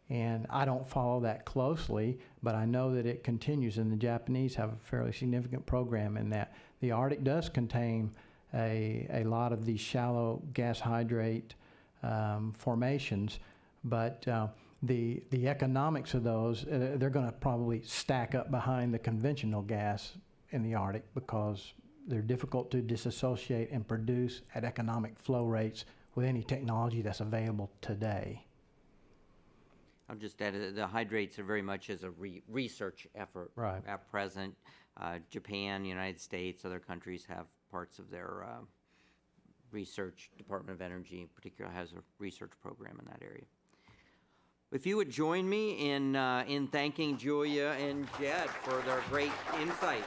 And I don't follow that closely, but I know that it continues, and the Japanese have a fairly significant program in that. The Arctic does contain a lot of these shallow gas hydrate formations, but the economics of those, they're going to probably stack up behind the conventional gas in the Arctic because they're difficult to disassociate and produce at economic flow rates with any technology that's available today. I'll just add, the hydrates are very much as a research effort at present. Japan, United States, other countries have parts of their research. Department of Energy in particular has a research program in that area. If you would join me in thanking Julia and Jed for their great insights.